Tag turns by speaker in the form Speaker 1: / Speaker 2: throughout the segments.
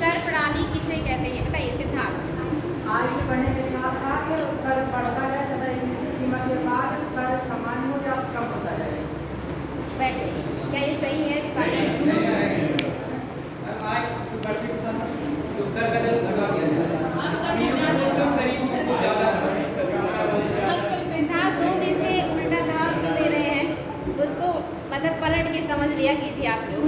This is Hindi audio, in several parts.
Speaker 1: कर प्रणाली किसे कहते हैं? बताइए सिद्धार्थ।
Speaker 2: आय के बढ़ने के साथ साथ कर बढ़ता है तथा एक निश्चित सीमा के बाद कर समान हो या कम होता जाए।
Speaker 1: बैठे, क्या ये सही है? सिद्धार्थ 2 दिन से उल्टा जवाब क्यों दे रहे हैं? उसको मतलब पलट के समझ लिया कीजिए आप लोग।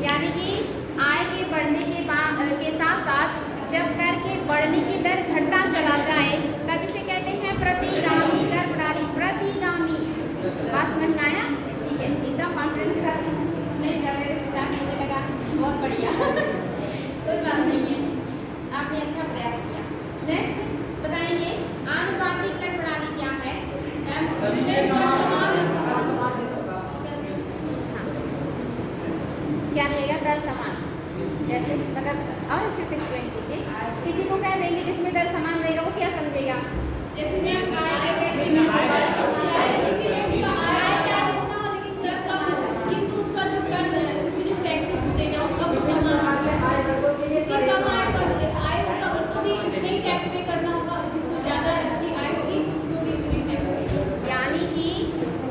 Speaker 1: यानी कि आय के बढ़ने के साथ साथ जब कर के बढ़ने की दर घटता चला जाए तब इसे कहते हैं प्रतिगामी कर प्रणाली। प्रतिगामी, बात समझ में आया? ठीक है, एकदम कॉन्फिडेंस के साथ एक्सप्लेन कर रहे थे सिद्धार्थ, मुझे लगा बहुत बढ़िया। कोई बात नहीं है, आपने अच्छा प्रयास किया। नेक्स्ट बताएंगे आनुपातिक कर प्रणाली क्या है? क्या रहेगा? दर समान, जैसे मतलब और अच्छे से एक्सप्लेन कीजिए। किसी को कह देंगे जिसमें दर समान रहेगा वो क्या समझेगा? जैसे मैं किंतु उसका जो कर उसमें जो टैक्सेस को देना होगा वो समान आय होगा उसको भी उतने ही टैक्स पे करना होगा, जिसको ज़्यादा जिसकी आय होगी उसको भी उतने टैक्स। यानी कि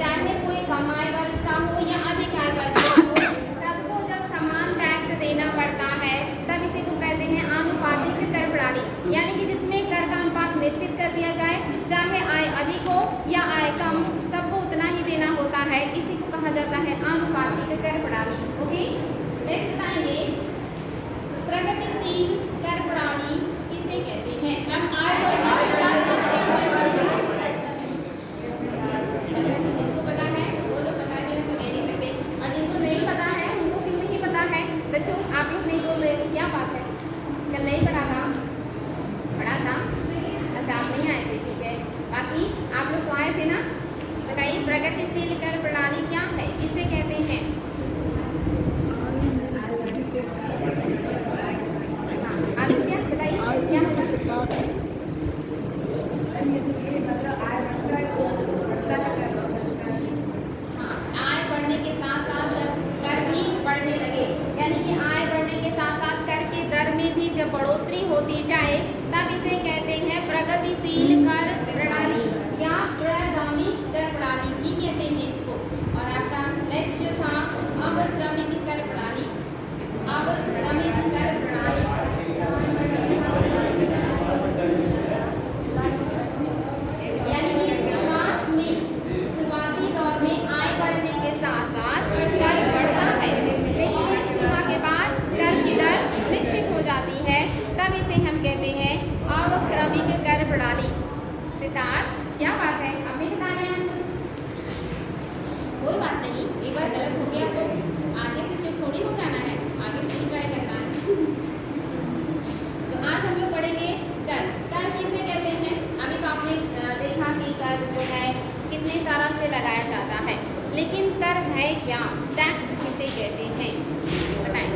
Speaker 1: चाहे कोई कम आय वर्ग का हो या अधिक आय वर्ग का हो, सबको जब समान टैक्स देना पड़ता है तब इसी को कहते हैं आनुपातिक कर प्रणाली। यानी कि जिसमें कर का अनुपात निश्चित कर दिया जाए, चाहे आय अधिक हो या आय कम, सबको उतना ही देना होता है। इसी को कहा जाता है आनुपातिक कर प्रणाली। ओके, नेक्स्ट बताएंगे प्रगतिशील कर प्रणाली किसे कहते हैं? हम आय बढ़ने के साथ जिनको पता है वो लोग बता रहे हैं, तो ले नहीं सकते, और जिनको नहीं पता है उनको क्यों नहीं पता है? बच्चों आप लोग नहीं बोल रहे, क्या बात है? कल नहीं पढ़ा था? पढ़ा था? अच्छा, आप नहीं आए थे, ठीक है। बाकी आप लोग तो आए थे ना? बताइए प्रगतिशील कर प्रणाली क्या है, किसे कहते हैं? आदित्य बताइए क्या होगा? आय बढ़ने के साथ साथ जब कर भी बढ़ने लगे, यानी कि आय बढ़ने के साथ साथ कर के दर में भी जब बढ़ोतरी होती जाए तब इसे कहते हैं प्रगतिशील कर प्रणाली या प्रगामी कर प्रणाली भी कहते हैं इसको। और आपका नेक्स्ट जो था अवक्रमिक कर प्रणाली। अवक्रमिक कर प्रणाली यानी कि शुरुआती दौर में आय बढ़ने के साथ साथ कर बढ़ता है, लेकिन एक सीमा के बाद कर की दर निश्चित हो जाती है, तब इसे हम कहते हैं अवक्रमिक कर प्रणाली। सिद्धार्थ क्या बात है, अब भी बता रहे हैं हम कुछ? कोई बात नहीं, एक बार गलत हो गया तो आगे से चुप थोड़ी हो जाना है, आगे से ट्राई करना है। तो आज हम लोग पढ़ेंगे कर। कर किसे कहते हैं? अभी तो आपने देखा कि कर जो है कितने तरह से लगाया जाता है, लेकिन कर है क्या? टैक्स किसे कहते हैं? बताएं,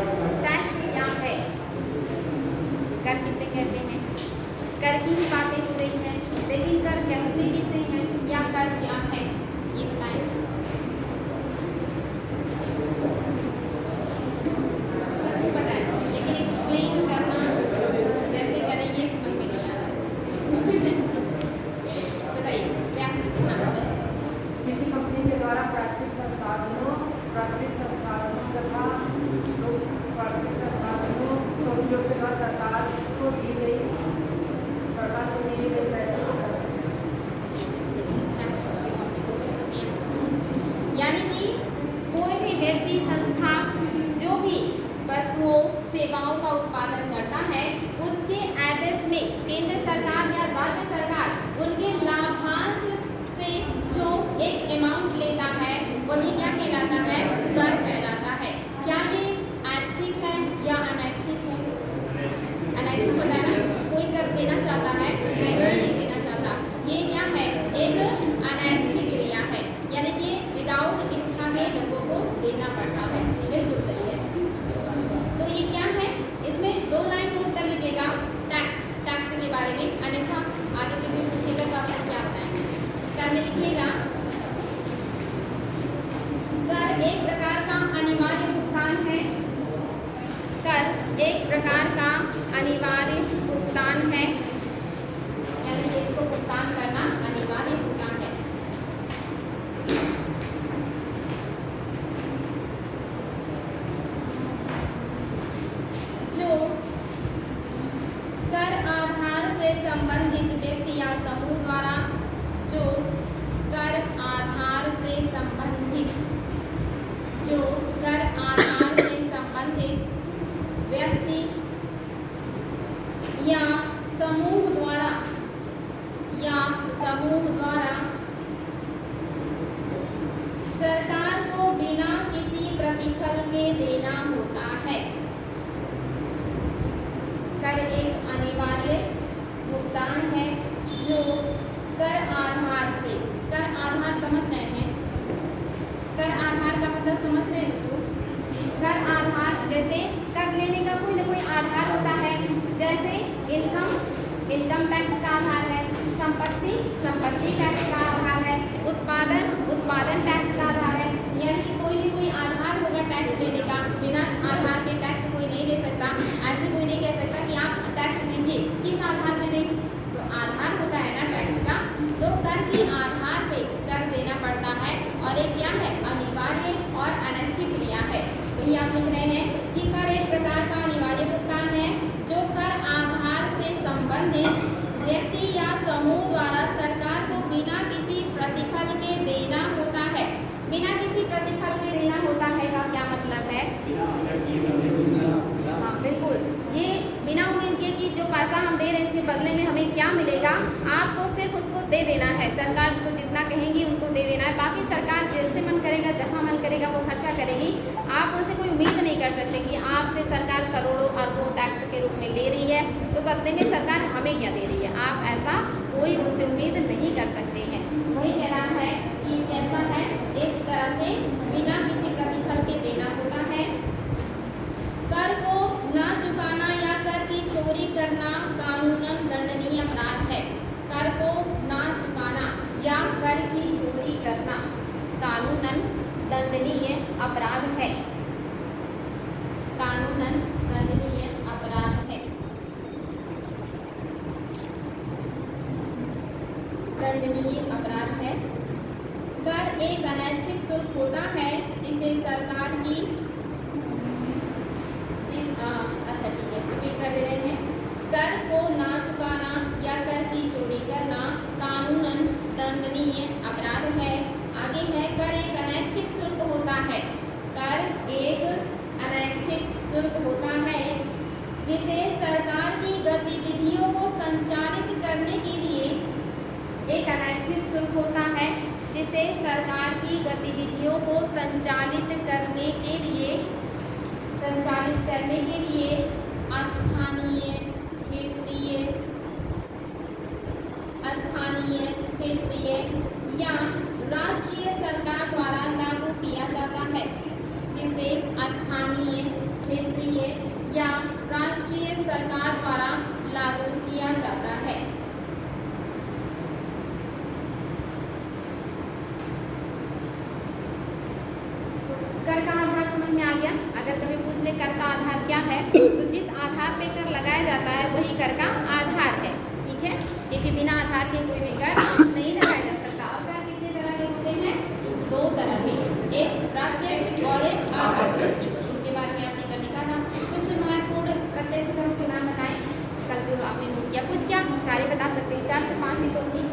Speaker 1: टैक्स क्या है? कर किसे कहते हैं? कर की ही बातें हो रही हैं, लेकिन कर कहते किसे हैं या कर क्या है ये बताएं। सबको पता है, लेकिन एक्सप्लेन करना कैसे करेंगे समझ में नहीं आ रहा है। बताइए क्या
Speaker 2: किसी कंपनी के द्वारा प्राकृतिक संसाधनों तथा प्राकृतिक संसाधनों के उपयोग के द्वारा सरकार को दिए गए पैसे को
Speaker 1: यानी कि कोई भी व्यक्ति संस्था जो भी वस्तुओं सेवाओं का उत्पादन करता है उसके एवज में केंद्र सरकार या राज्य सरकार उनके लाभांश से जो एक अमाउंट लेता है वही क्या कहलाता है? कर कहलाता है। क्या ये ऐच्छिक है या अनैच्छिक है? अनैच्छिक होता है ना, कोई कर देना चाहता है नहीं देना चाहता, ये क्या है? एक अनैच्छिक क्रिया है, यानी कि विदाउट इच्छा में लोगों को देना पड़ता है। बिल्कुल सही है। तो ये क्या है? इसमें 2 लाइन नोट कर लीजिएगा। एक प्रकार का अनिवार्य भुगतान है, यानी कि इसको भुगतान करना अनिवार्य भुगतान है। जो कर आधार से संबंधित व्यक्ति या समूह द्वारा, जो कर आधार से संबंधित, जो कर आधार से संबंधित व्यक्ति या समूह द्वारा, या समूह द्वारा सरकार को बिना किसी प्रतिफल के देना होता है। कर एक अनिवार्य भुगतान है जो कर आधार से, कर आधार समझ रहे हैं, कर आधार का मतलब समझ रहे हैं बच्चों? कर आधार जैसे कर लेने का कोई ना कोई आधार होता है, जैसे इनकम टैक्स का आधार है, संपत्ति टैक्स का आधार है, उत्पादन टैक्स का आधार है, यानी कि कोई ना कोई आधार होगा टैक्स लेने का। बिना आधार के टैक्स कोई नहीं ले सकता। ऐसे कोई नहीं कह सकता कि आप टैक्स लीजिए, किस आधार पे दें? तो आधार होता है ना टैक्स का, तो कर के आधार पे कर देना पड़ता है, और एक क्या है? अनिवार्य और अनैच्छिक क्रिया है। यही आप लिख रहे हैं कि कर एक प्रकार का अनिवार्य भुगतान है जो कर आधार से संबंधित व्यक्ति या समूह द्वारा सरकार को बिना किसी प्रतिफल के देना होता है। बिना किसी प्रतिफल के देना होता है का क्या मतलब है? हाँ बिल्कुल, ये बिना उम्मीद के कि जो पैसा हम दे रहे हैं इसके बदले में हमें क्या मिलेगा, आपको सिर्फ उसको दे देना है। सरकार को जितना कहेंगी उनको दे देना है, बाकी सरकार जैसे मन करेगा, जहाँ मन करेगा वो खर्चा करेगी। आप उनसे कोई उम्मीद नहीं कर सकते कि आपसे सरकार करोड़ों अरबों टैक्स के रूप में ले रही है, तो बदले में सरकार हमें क्या दे रही है, आप ऐसा कोई उनसे उम्मीद नहीं कर सकते हैं। वही कहना है कि कैसा है, एक तरह से बिना किसी प्रतिफल के देना होता है। कर को ना चुकाना या कर की चोरी करना कानूनन दंडनीय अपराध है। कर को ना चुकाना या कर की चोरी करना कानूनन दंडनीय अपराध है, कानूनन दंडनीय अपराध है, दंडनीय अपराध है। कर एक अनैच्छिक शुल्क होता है जिसे सरकार की अच्छा ठीक है, रिपीट कर दे रहे हैं। कर को ना चुकाना या कर की चोरी करना कानूनन दंडनीय अपराध है। आगे है, कर एक अनैच्छिक शुल्क होता है। कर एक अनैच्छिक शुल्क होता है जिसे सरकार की गतिविधियों को संचालित करने के लिए, एक अनैच्छिक शुल्क होता है जिसे सरकार की गतिविधियों को संचालित करने के लिए क्षेत्रीय या राष्ट्रीय सरकार द्वारा लागू किया जाता है, जिसे स्थानीय, क्षेत्रीय या राष्ट्रीय सरकार द्वारा लागू किया जाता है। कर का आधार समझ में आ गया? अगर कभी पूछ ले कर का आधार क्या है, तो जिस आधार पे कर लगाया जाता है वही कर का आधार है। ठीक है, क्योंकि बिना आधार के कोई भी कर नहीं लगाया जा सकता। और कर कितने तरह के होते हैं? दो तरह के, एक प्रत्यक्ष और एक अप्रत्यक्ष। इसके बारे में आपने कल लिखा था। कुछ महत्वपूर्ण प्रत्यक्ष करों के नाम बताएं कल जो आपने नोट किया। कुछ क्या सारे बता सकते हैं? 4 से 5 ही तो होंगी।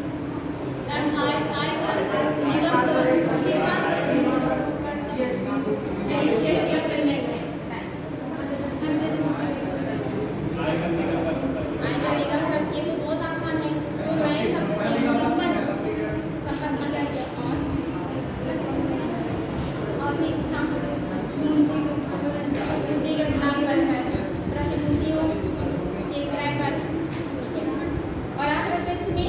Speaker 1: और अप्रत्यक्ष में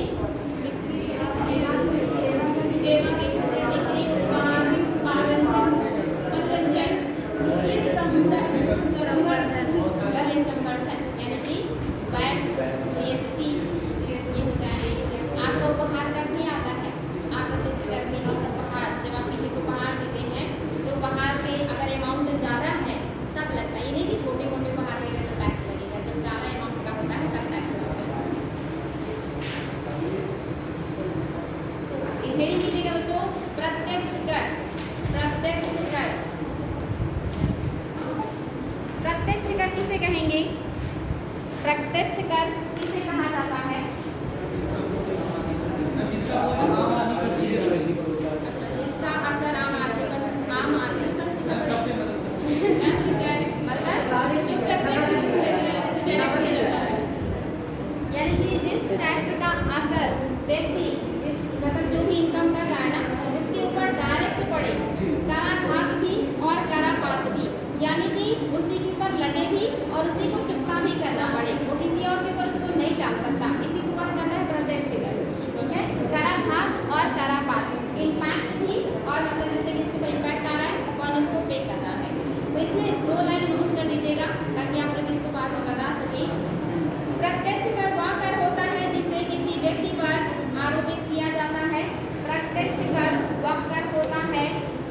Speaker 1: प्रत्यक्ष कर किसे कहा जाता है? अच्छा, जिसका असर आम आदमी पर मतलब जो प्रत्यक्ष यानी कि जिस टैक्स का असर व्यक्ति जिस मतलब जो भी इनकम कर रहा है ना उसके ऊपर डायरेक्ट पड़े, कराघात भी और करापात भी, यानी कि उसी के ऊपर लगे भी और उसी को चुकता भी करना पड़े, वो किसी और के ऊपर उसको नहीं डाल सकता, इसी को कहा जाता है प्रत्यक्ष कर। ठीक है, कराघात और करापात, इम्पैक्ट भी और मतलब जैसे किसके ऊपर इम्पैक्ट आ रहा है, कौन उसको पे कर रहा है। तो इसमें 2 लाइन नोट कर लीजिएगा ताकि आप लोग इसको बाद में बता सकें। प्रत्यक्ष कर वह कर होता है जिसे किसी व्यक्ति पर आरोपित किया जाता है। प्रत्यक्ष कर वह कर होता है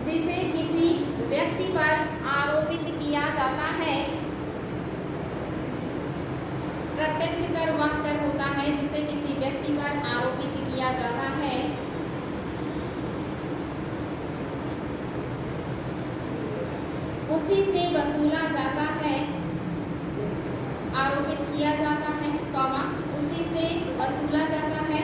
Speaker 1: जिसे किसी व्यक्ति पर आरोपित किया जाता है। प्रत्यक्ष कर वह कर होता है जिसे किसी व्यक्ति पर आरोपित किया जाता है। उसी से वसूला जाता है, आरोपित किया जाता है, कॉमा उसी से वसूला जाता है,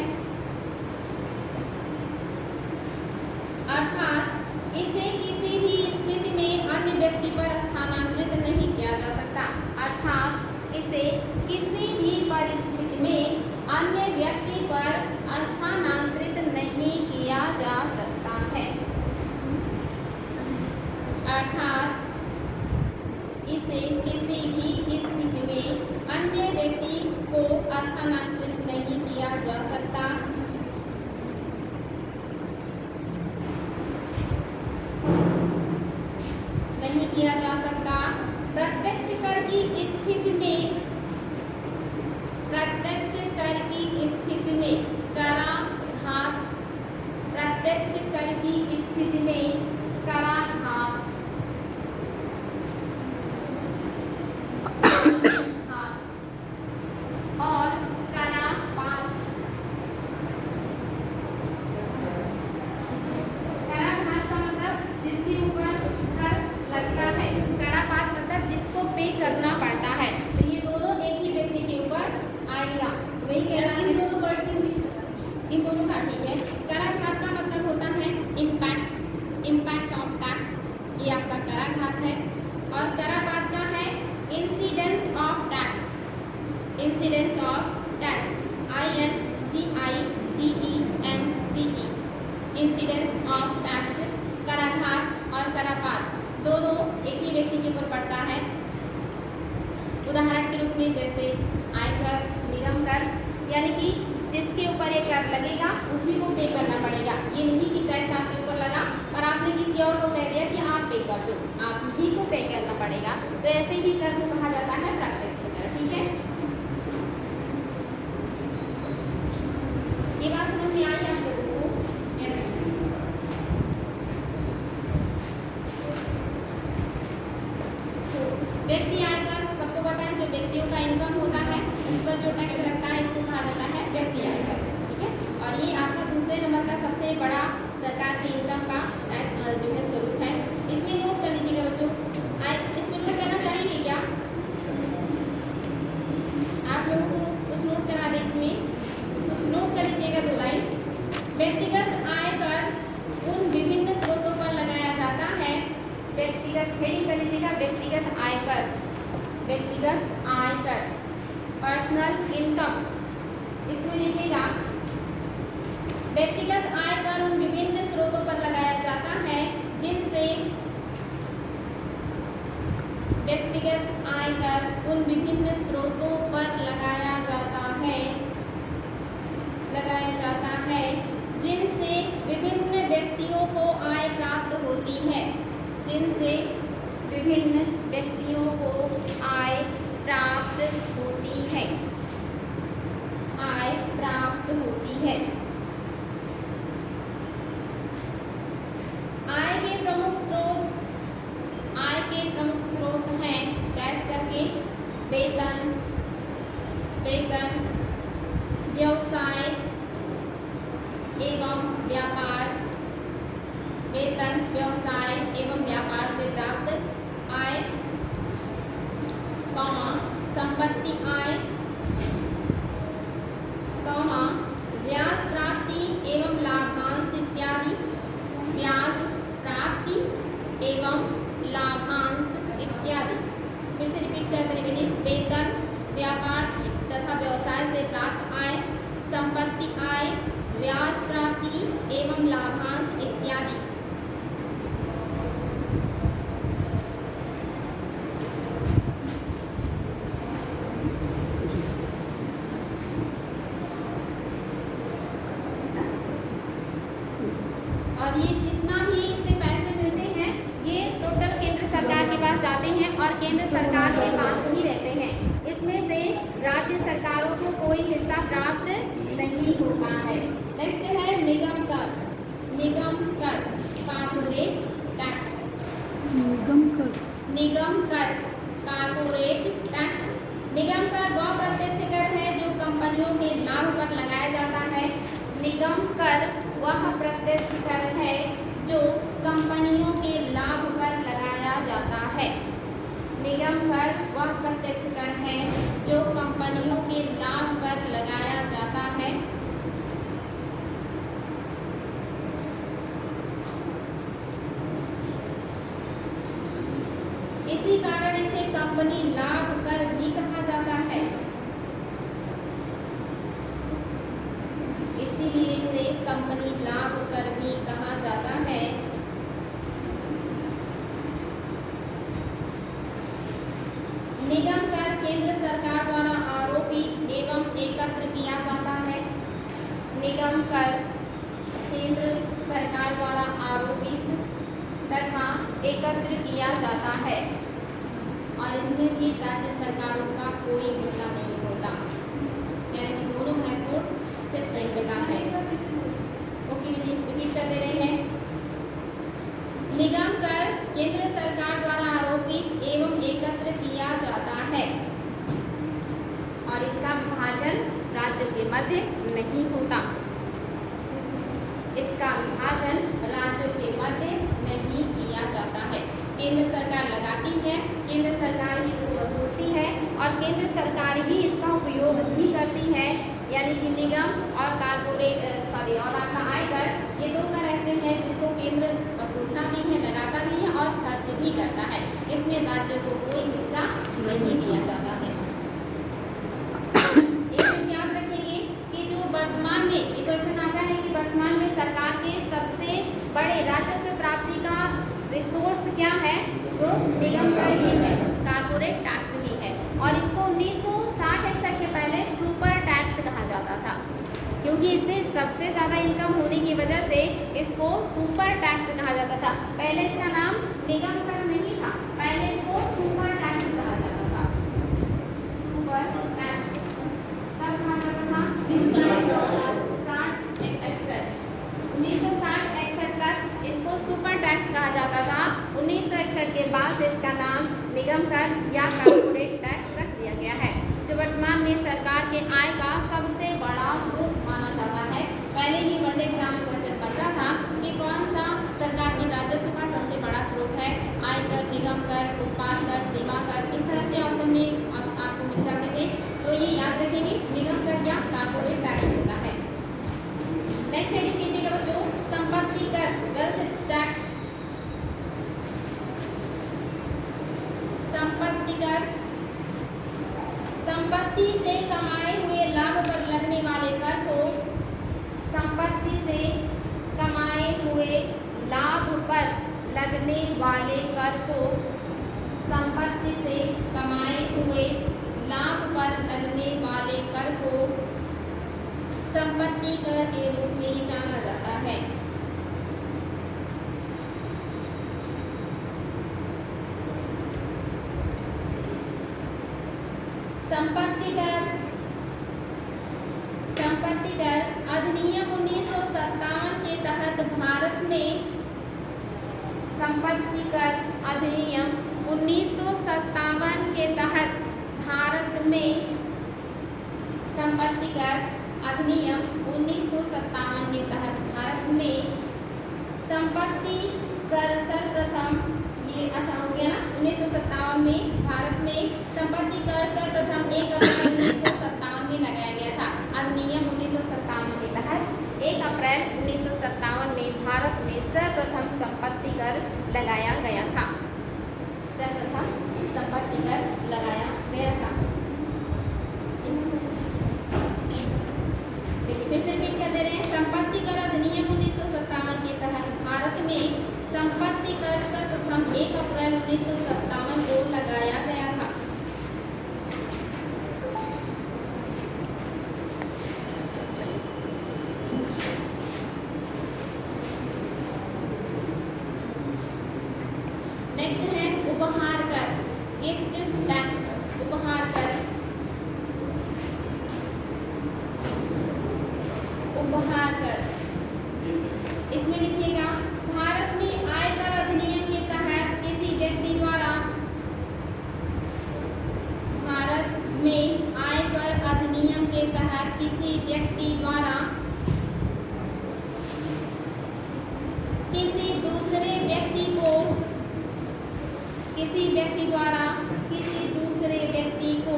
Speaker 1: अर्थात इसे किसी भी स्थिति में अन्य व्यक्ति पर स्थानांतरित नहीं किया जा सकता। अर्थात इसे किसी भी परिस्थिति में अन्य व्यक्ति पर स्थानांतरित नहीं किया जा सकता है। अर्थात इसे किसी भी स्थिति में अन्य व्यक्ति को स्थानांतरित नहीं किया जा सकता। नहीं किया जा सकता। प्रत्यक्ष कर की स्थिति में, प्रत्यक्ष कर की स्थिति में कराघात, प्रत्यक्ष कर की स्थिति में कराघात और करापात। कराघात का मतलब जिसके ऊपर कर लगता है, करापात मतलब जिसको पे करना पड़ता है। तो ये दोनों एक ही व्यक्ति के ऊपर आएगा, वही कह रहा है इन दोनों का ठीक है। कराघात का मतलब होता है इम्पैक्ट, इम्पैक्ट ऑफ टैक्स, ये आपका कराघात है। और करापात का है incidence of tax, incidence of tax, INCIDENCE, incidence of tax. कराघात और करापात दोनों एक ही व्यक्ति के ऊपर पड़ता है। उदाहरण के रूप में जैसे आयकर, निगम कर, यानी कि जिसके ऊपर ये कर लगेगा उसी को पे करना पड़ेगा। ये नहीं कि टैक्स आपके ऊपर लगा और आपने किसी और को कह दिया कि आप पे कर दो, आप ही को पे करना पड़ेगा। तो ऐसे ही कर को कहा जाता है प्रत्यक्ष कर। ठीक है, ये बात समझ में आई आप लोगों को? तो व्यक्ति आयकर सबको पता है, जो व्यक्तियों का इनकम होता है इस पर जो टैक्स लगता है इसको कहा जाता है व्यक्ति आयकर। ठीक है, और ये आपका दूसरे नंबर का सबसे बड़ा सरकार की इनकम का जो है स्वरूप है। इसमें नोट कर लीजिएगा बच्चों, इसमें नोट करना चाहिए क्या आप लोगों को? कुछ नोट करा दे, इसमें नोट कर लीजिएगा 2 लाइन। व्यक्तिगत आयकर उन विभिन्न स्रोतों पर लगाया जाता है। व्यक्तिगत हेडिंग कर लीजिएगा, व्यक्तिगत आयकर, व्यक्तिगत आयकर, पर्सनल इनकम, इसमें लिखिएगा व्यक्तिगत आयकर उन विभिन्न स्रोतों पर लगाया जाता है जिनसे, व्यक्तिगत आयकर उन विभिन्न स्रोतों पर लगाया जाता है, लगाया जाता है जिनसे विभिन्न व्यक्तियों को आय प्राप्त होती है, जिनसे विभिन्न व्यक्तियों को आय प्राप्त होती है, आय प्राप्त होती है। आय के प्रमुख स्रोत, आय के प्रमुख स्रोत हैं कैश करके वेतन, वेतन, व्यवसाय एवं व्यापार, वेतन, व्यवसाय एवं व्यापार से प्राप्त आय, संपत्ति आय वह प्रत्यक्ष कर है जो कंपनियों के लाभ पर लगाया जाता है। निगम कर वह प्रत्यक्ष कर है जो कंपनियों के लाभ पर लगाया जाता है। इसी कारण इसे कंपनी लाभ कर भी कहा जाता है। इसीलिए इसे कंपनी लाभ कर भी कहा जाता है। निगम कर केंद्र सरकार द्वारा आरोपित एवं एकत्र किया जाता है। निगम कर केंद्र सरकार द्वारा आरोपित तथा एकत्र किया जाता है और इसमें भी राज्य सरकारों का कोई हिस्सा नहीं होता, यानी कि दोनों महत्वपूर्ण सिर्फ बेटा है। ओके, रिपीट कर दे रहे हैं। निगम कर केंद्र सरकार द्वारा आरोपित एवं एकत्र किया जाता है और इसका विभाजन राज्यों के मध्य नहीं होता। इसका विभाजन राज्यों के मध्य नहीं किया जाता है। केंद्र सरकार लगाती है, केंद्र सरकार ही इसको वसूलती है और केंद्र सरकार ही इसका उपयोग भी करती है, यानी कि निगम और कारपोरेट और आपका आयकर, ये दो कर ऐसे हैं जिसको केंद्र वसूलता भी है, लगाता भी है और खर्च भी करता है। इसमें राज्यों को कोई हिस्सा नहीं दिया जाता है। याद रखेंगे कि जो वर्तमान में ये क्वेश्चन आता है कि वर्तमान में सरकार के सबसे बड़े राजस्व प्राप्ति का रिसोर्स क्या है, तो निगम कर ही है, कारपोरेट टैक्स ही है। और इसको 1960-61 के पहले सुपर टैक्स कहा जाता था, क्योंकि इससे सबसे ज़्यादा इनकम होने की वजह से इसको सुपर टैक्स कहा जाता था। पहले इसका नाम निगम कर नहीं था, पहले इसको सुपर टैक्स कहा जाता था। सुपर टैक्स कब कहा जाता था? 1960-61 तक इसको सुपर टैक्स कहा जाता था। 1961 के बाद से इसका नाम निगम कर या कारपोरेट टैक्स रख दिया गया है, जो वर्तमान में सरकार के आय का सबसे बड़ा स्रोत माना जाता है। पहले ही वनडे एग्जाम में क्वेश्चन बनता था कि कौन सा सरकार के राजस्व का सबसे बड़ा स्रोत है, आयकर, निगम कर, उत्पाद कर, सीमा कर, इस तरह से ऑप्शन में आपको मिल जाते थे। तो ये याद रखेंगे, निगम कर या कारपोरेट टैक्स होता है। नेक्स्ट हेडिंग कीजिएगा बच्चों, संपत्ति कर, वेल्थ टैक्स। संपत्ति कर संपत्ति से कमाए हुए लाभ पर लगने वाले कर को, संपत्ति से कमाए हुए लाभ पर लगने वाले कर को, संपत्ति से कमाए हुए लाभ पर लगने वाले कर को संपत्ति कर के रूप में जाना जाता है। संपत्ति कर अधिनियम 1957 के तहत भारत में, संपत्ति कर अधिनियम 1957 के तहत भारत में, संपत्ति कर अधिनियम 1957 के तहत भारत में संपत्ति कर सर्वप्रथम, ये अच्छा हो गया ना, 1957 में भारत में संपत्ति कर सर्वप्रथम 1 अप्रैल 1957 में लगाया गया था। अधिनियम 1957 के तहत 1 अप्रैल 1957 में भारत में सर्वप्रथम संपत्ति कर लगाया गया था। सर्वप्रथम संपत्ति कर लगाया गया था। देखिए फिर से रिपीट कर दे रहे हैं, संपत्ति कर अधिनियम 1957 के तहत भारत में संपत्ति कर सर्वप्रथम 1 अप्रैल 1957 को लगाया गया था। नेक्स्ट है उपहार कर, गिफ्ट टैक्स। उपहार कर, उपहार कर, इसमें लिखिएगा, भारत में आयकर अधिनियम के तहत किसी व्यक्ति द्वारा, भारत में आयकर अधिनियम के तहत किसी व्यक्ति द्वारा किसी व्यक्ति द्वारा किसी दूसरे व्यक्ति को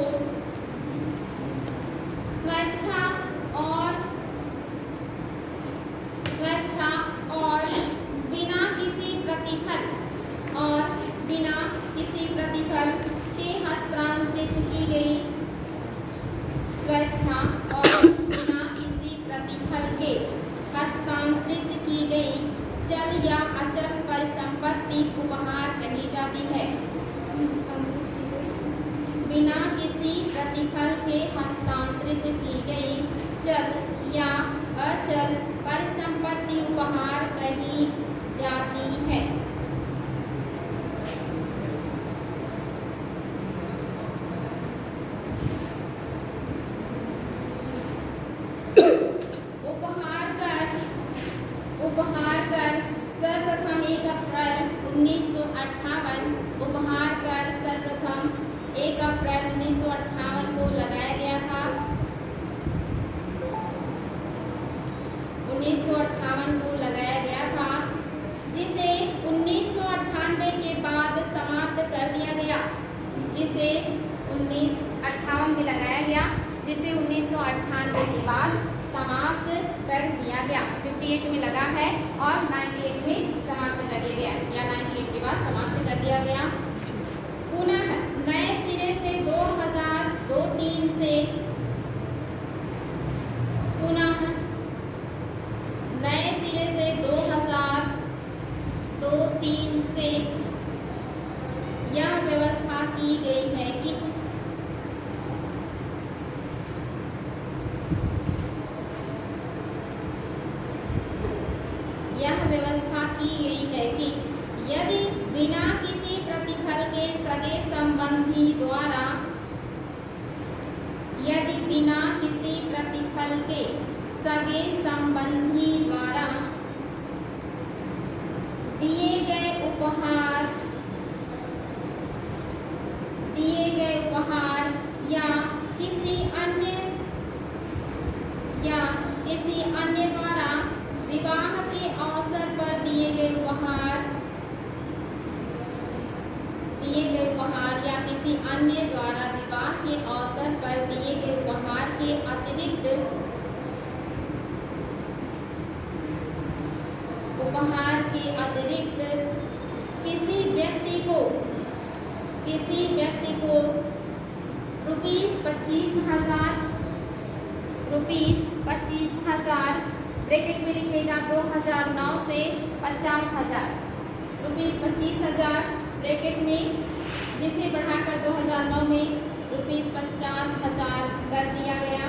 Speaker 1: स्वेच्छा और बिना किसी प्रतिफल के हस्तांतरित की गई स्वेच्छा और बिना किसी प्रतिफल के हस्तांतरित की गई चल या अचल परिसंपत्ति उपहार कही जाती है। बिना किसी प्रतिफल के हस्तांतरित की गई चल या अचल परिसंपत्ति उपहार कही जाती है। उपहार कर सर्वप्रथम 1 अप्रैल 1958 उपहार कर सर्वप्रथम 1 अप्रैल 1958 को लगाया गया था। 1958 को लगाया गया था, जिसे 1998 के बाद समाप्त कर दिया गया। जिसे 1958 में लगाया गया, जिसे 1998 के बाद समाप्त कर दिया गया। 58 में लगा है और 98 में समाप्त कर दिया गया, या 98 के बाद समाप्त कर दिया गया। पुनः नए सिरे से 2002-03 से पुनः नए सिरे से 2002-03 से यह व्यवस्था की गई है कि यदि बिना किसी प्रतिफल के सगे संबंधी द्वारा दिए गए उपहार या किसी अन्य द्वारा विवाह के अवसर पर दिए गए उपहार या किसी अन्य द्वारा विवाह के अवसर पर दिए गए उपहार के अतिरिक्त किसी व्यक्ति को ₹25,000 ब्रैकेट में लिखेगा 2009 से 50,000 ₹25,000 ब्रैकेट में, जिसे बढ़ाकर 2009 में ₹50,000 कर दिया गया।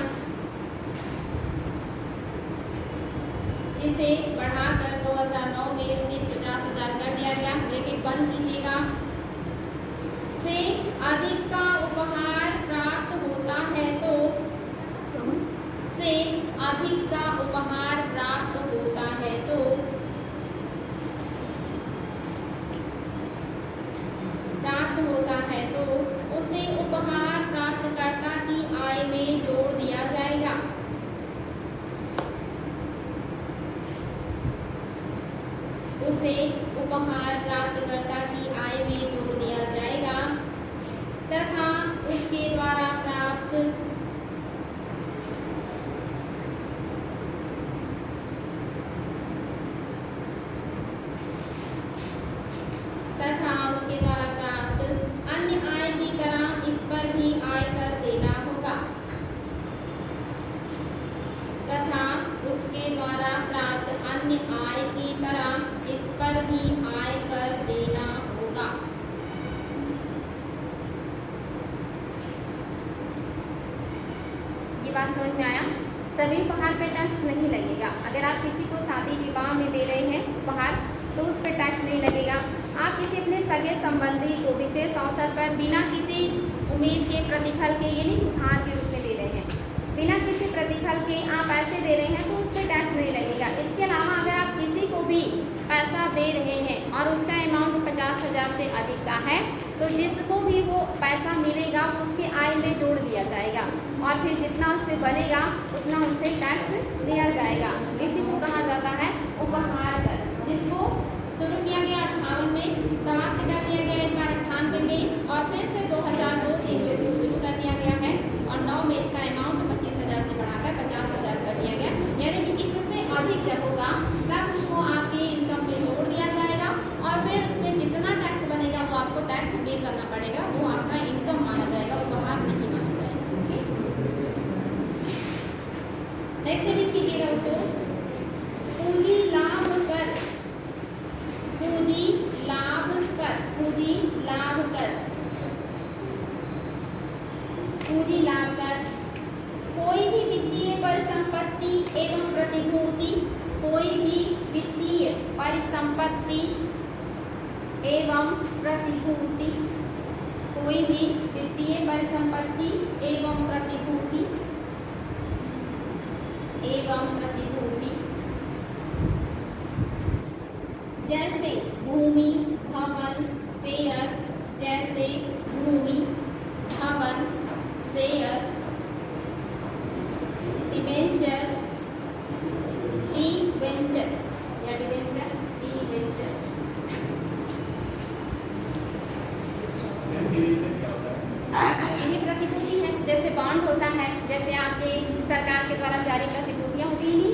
Speaker 1: इसे बढ़ाकर 2009 में ₹50,000 कर दिया गया। ब्रैकेट बंद कीजिएगा। से अधिक का उपहार प्राप्त होता है तो उसे उपहार प्राप्तकर्ता की आय में जोड़ दिया जाएगा। तथा उसके द्वारा प्राप्त अन्य आय की तरह इस पर भी आयकर देना होगा। तथा उसके द्वारा प्राप्त अन्य आय की तरह इस पर भी आयकर देना होगा। ये बात समझ में आया? सभी उपहार पे टैक्स नहीं लगेगा। अगर आप किसी को शादी विवाह में दे रहे हैं उपहार, तो उस पर टैक्स नहीं लगेगा। आप किसी अपने सगे संबंधी को विशेष अवसर पर बिना किसी उम्मीद के प्रतिफल के, ये नहीं उपहार के रूप में दे रहे हैं, बिना किसी प्रतिफल के आप पैसे दे रहे हैं, तो उस पर टैक्स नहीं लगेगा। इसके अलावा अगर आप किसी को भी पैसा दे रहे हैं और उसका अमाउंट 50,000 से अधिक का है, तो जिसको भी वो पैसा मिलेगा उसकी आय में जोड़ दिया जाएगा और फिर जितना उस पर बनेगा उतना उनसे टैक्स लिया जाएगा। इसी को कहा जाता है उपहार कर, जिसको शुरू किया गया 58 में, समाप्त कर दिया गया एक बार 98 में, और फिर से 2002-3 से इसको शुरू कर दिया गया है, और 9 में इसका अमाउंट 25,000 से बढ़ाकर 50,000 कर दिया गया। यानी कि इससे अधिक जब होगा तब उसको आपके इनकम में जोड़ दिया जाएगा, और फिर उसमें जितना टैक्स बनेगा वो आपको टैक्स पे करना पड़ेगा, वो आपका इनकम माना जाएगा, वो बाहर नहीं माना जाएगा। ओके, नेक्स्ट रीडिंग कीजिएगा बच्चों। पूंजी लाभ कर, पूंजी लाभ कर, पूंजी लाभ कर, पूंजी लाभ कर। कोई भी वित्तीय परिसंपत्ति एवं प्रतिभूति, कोई भी वित्तीय परिसंपत्ति एवं प्रतिभूति, कोई भी वित्तीय परिसंपत्ति एवं प्रतिभूति, एवं प्रतिभूति, जैसे भूमि, भवन, शेयर, जैसे भूमि, भवन, शेयर, डिबेंचर, डिबेंचर या डिबेंचर, डिबेंचर, ये भी प्रतिभूति है। जैसे बॉन्ड होता है, जैसे आपके सरकार के द्वारा जारी प्रतिभूतियां होती हैं,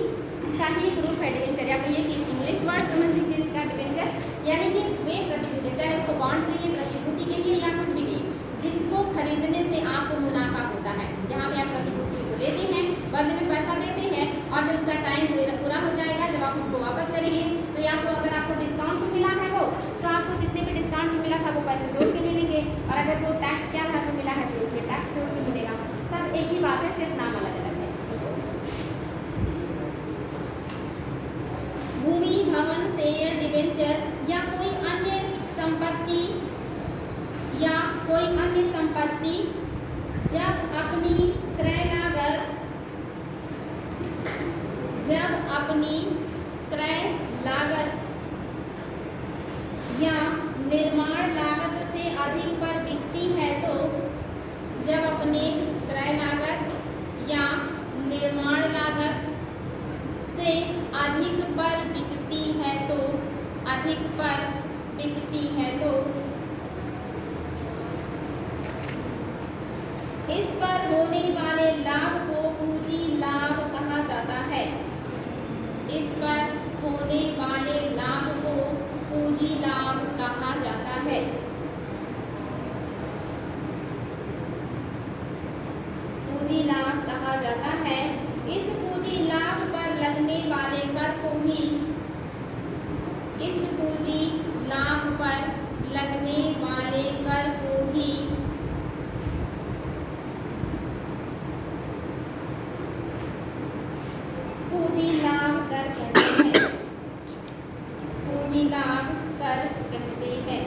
Speaker 1: का ही ग्रुप है डिबेंचर, या कहिए कि इंग्लिश वर्ड समझ लीजिए इसका डिबेंचर, यानी कि वे प्रतिभूति, चाहे उसको बॉन्ड कहिए, प्रतिभूति कहिए या कुछ भी कहिए, जिसको खरीदने से आपको मुनाफा होता है। जहाँ पे आप प्रतिभूति को लेते हैं, बदले में पैसा देते हैं, और जब उसका टाइम पूरा हो जाएगा, जब आप उसको वापस करेंगे, तो या तो अगर आपको डिस्काउंट भी मिला है वो, तो आपको जितने भी डिस्काउंट मिला था वो पैसे जोड़ के मिलेंगे, और अगर वो टैक्स क्या था तो मिला है तो उसमें टैक्स जोड़ के मिलेगा। सब एक ही बात है, सिर्फ नाम अलग अलग है। भूमि, भवन, शेयर, डिबेंचर या कोई अन्य संपत्ति, या कोई अन्य संपत्ति जब अपनी क्रय लागत, जब अपनी क्रय लागत या निर्माण लागत से अधिक पर बिकती है तो, जब अपनी क्रय लागत या निर्माण लागत से अधिक पर बिकती है तो, अधिक पर बिकती है तो इस पर होने वाले लाभ को पूंजी लाभ कहा जाता है। इस पर होने वाले लाभ को पूंजी लाभ कहा जाता है। पूंजी लाभ कहा जाता है। इस पूंजी लाभ पर लगने वाले कर को ही, इस पूंजी लाभ पर लगने वाले कर को ही पूंजी लाभ कर कहते हैं। पूंजी लाभ कर कहते हैं।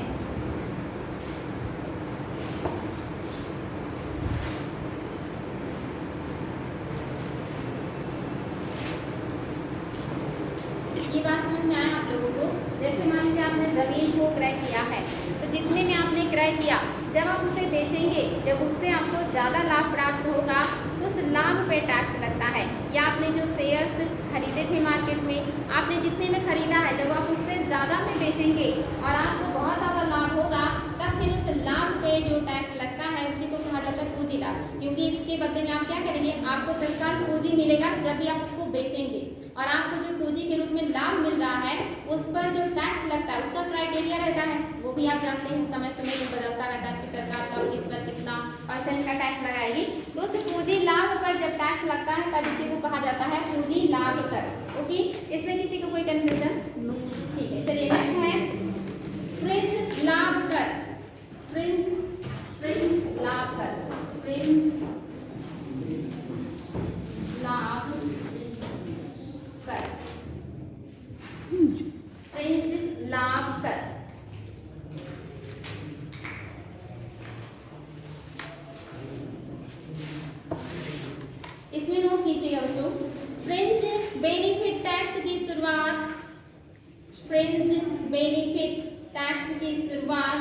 Speaker 1: ये बात समझ में आया आप लोगों को? जैसे मान लीजिए आपने जमीन को क्रय किया है, तो जितने में आपने क्रय किया, जब आप उसे बेचेंगे, जब उससे आपको ज़्यादा लाभ प्राप्त होगा, उस लाभ पे टैक्स लगता है। या आपने जो शेयर्स खरीदे थे मार्केट में, आपने जितने में खरीदा है, जब आप उससे ज़्यादा में बेचेंगे और आपको बहुत ज़्यादा लाभ होगा, तब फिर उस लाभ पे जो टैक्स लगता है उसी को कहा जाता है पूंजी लाभ। क्योंकि इसके बदले में आप क्या करेंगे, आपको तत्काल पूंजी मिलेगा जब भी आप उसको बेचेंगे, और आपको जो पूंजी के रूप में लाभ मिल रहा है उस पर जो टैक्स लगता है उसका क्राइटेरिया रहता है, वो भी आप जानते हैं, समय समय पर बदलता रहता है कि सरकार कब किस पर कितना % का टैक्स लगाएगी। तो उस पूंजी लाभ पर जब टैक्स लगता है तब इसी को कहा जाता है पूंजी लाभ कर। ओके, इसमें किसी को कोई कंफ्यूजन? ठीक है, चलिए नेक्स्ट है फ्रिंज लाभ कर। फ्रिंज लाभ कर, फ्रिंज लाभ कर, फ्रिंज लाभ कर। इसमें नोट कीजिएगा बच्चों, फ्रिंज बेनिफिट टैक्स की शुरुआत, फ्रिंज बेनिफिट टैक्स की शुरुआत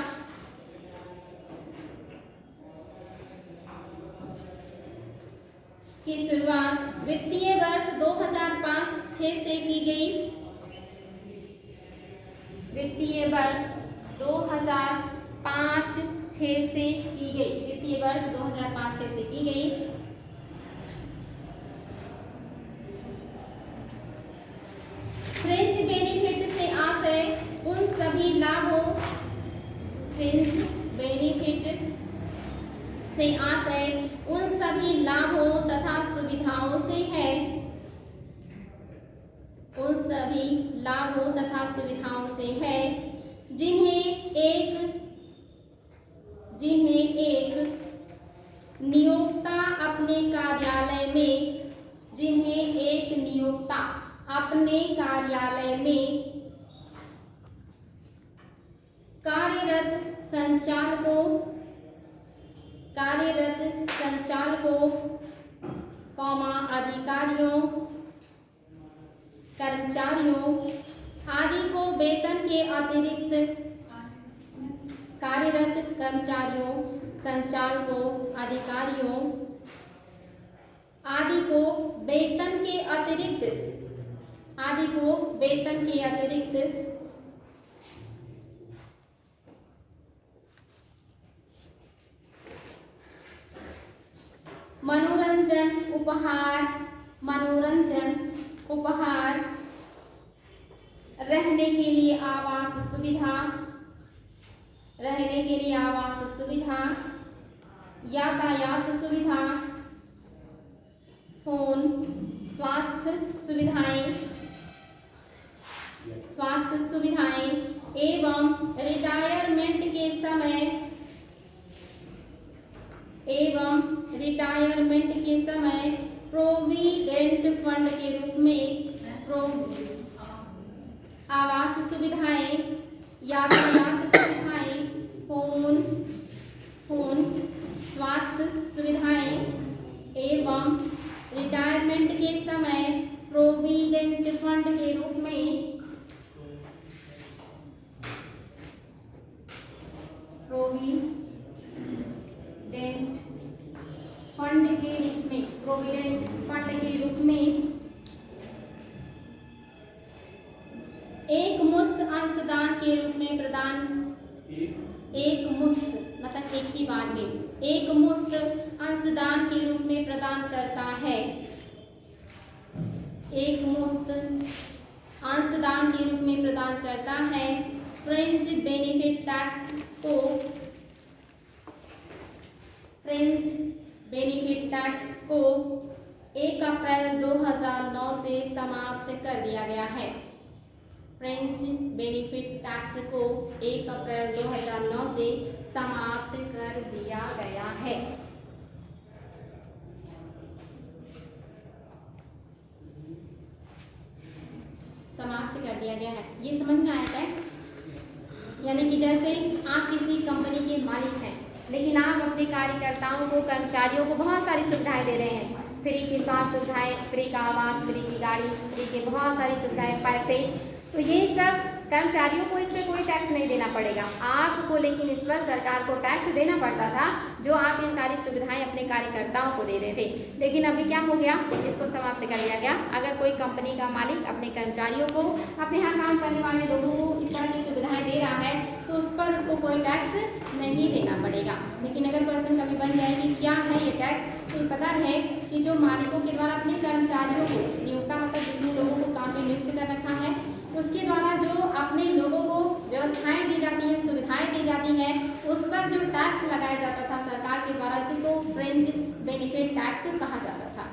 Speaker 1: वित्तीय वर्ष 2005-6 से की गई। वित्तीय वर्ष 2005-06 से की गई, वित्तीय वर्ष 2005-06 से की गई। फ्रिंज बेनिफिट से आशय उन सभी लाभों, फ्रिंज बेनिफिट से आशय उन सभी लाभों तथा सुविधाओं से है, उन सभी लाभों तथा सुविधाओं से है जिन्हें एक नियोक्ता अपने कार्यालय में, जिन्हें एक नियोक्ता अपने कार्यालय में कार्यरत संचालकों, अधिकारियों, कर्मचारियों आदि को वेतन के अतिरिक्त, कार्यरत कर्मचारियों, संचालकों, अधिकारियों आदि को वेतन के अतिरिक्त मनोरंजन उपहार, रहने के लिए आवास सुविधा, यातायात सुविधा, फोन, स्वास्थ्य सुविधाएं एवं रिटायरमेंट के समय प्रोविडेंट फंड के रूप में आवास सुविधाएं, यातायात सुविधाएं, फोन, स्वास्थ्य सुविधाएं एवं रिटायरमेंट के समय प्रोविडेंट फंड के रूप में एक मुश्त अंशदान के रूप में प्रदान, एक मुश्त मतलब एक ही बार में एक मुश्त अंशदान के रूप में प्रदान करता है, एक मुश्त अंशदान के रूप में प्रदान करता है। फ्रिंज बेनिफिट टैक्स को 1 अप्रैल 2009 से समाप्त कर दिया गया है। फ्रिंज बेनिफिट टैक्स को 1 अप्रैल 2009 से समाप्त कर दिया गया है। समाप्त कर दिया गया है, ये समझ में आया टैक्स? यानी कि जैसे आप किसी कंपनी के मालिक हैं, लेकिन आप अपने कार्यकर्ताओं को, कर्मचारियों को बहुत सारी सुविधाएं दे रहे हैं, फ्री की स्वास्थ्य सुविधाएं, फ्री का आवास, फ्री की गाड़ी, फ्री की बहुत सारी सुविधाएं, पैसे, तो ये सब कर्मचारियों को इस पर कोई टैक्स नहीं देना पड़ेगा आपको, लेकिन इस पर सरकार को टैक्स देना पड़ता था जो आप ये सारी सुविधाएं अपने कार्यकर्ताओं को दे रहे थे। लेकिन अभी क्या हो गया, इसको समाप्त कर दिया गया। अगर कोई कंपनी का मालिक अपने कर्मचारियों को, अपने यहाँ काम करने वाले लोगों को इस तरह की सुविधाएं दे रहा है तो उस पर उसको कोई टैक्स नहीं देना पड़ेगा। लेकिन अगर क्वेश्चन कभी बन जाए कि क्या है ये टैक्स, तो पता है कि जो मालिकों के द्वारा अपने कर्मचारियों को, नियोक्ता मतलब जिसने लोगों को काम पे नियुक्त कर रखा है, उसके द्वारा जो अपने लोगों को व्यवस्थाएं दी जाती हैं, सुविधाएं दी जाती हैं, उस पर जो टैक्स लगाया जाता था सरकार के द्वारा, इसी को फ्रिंज बेनिफिट टैक्स कहा जाता था।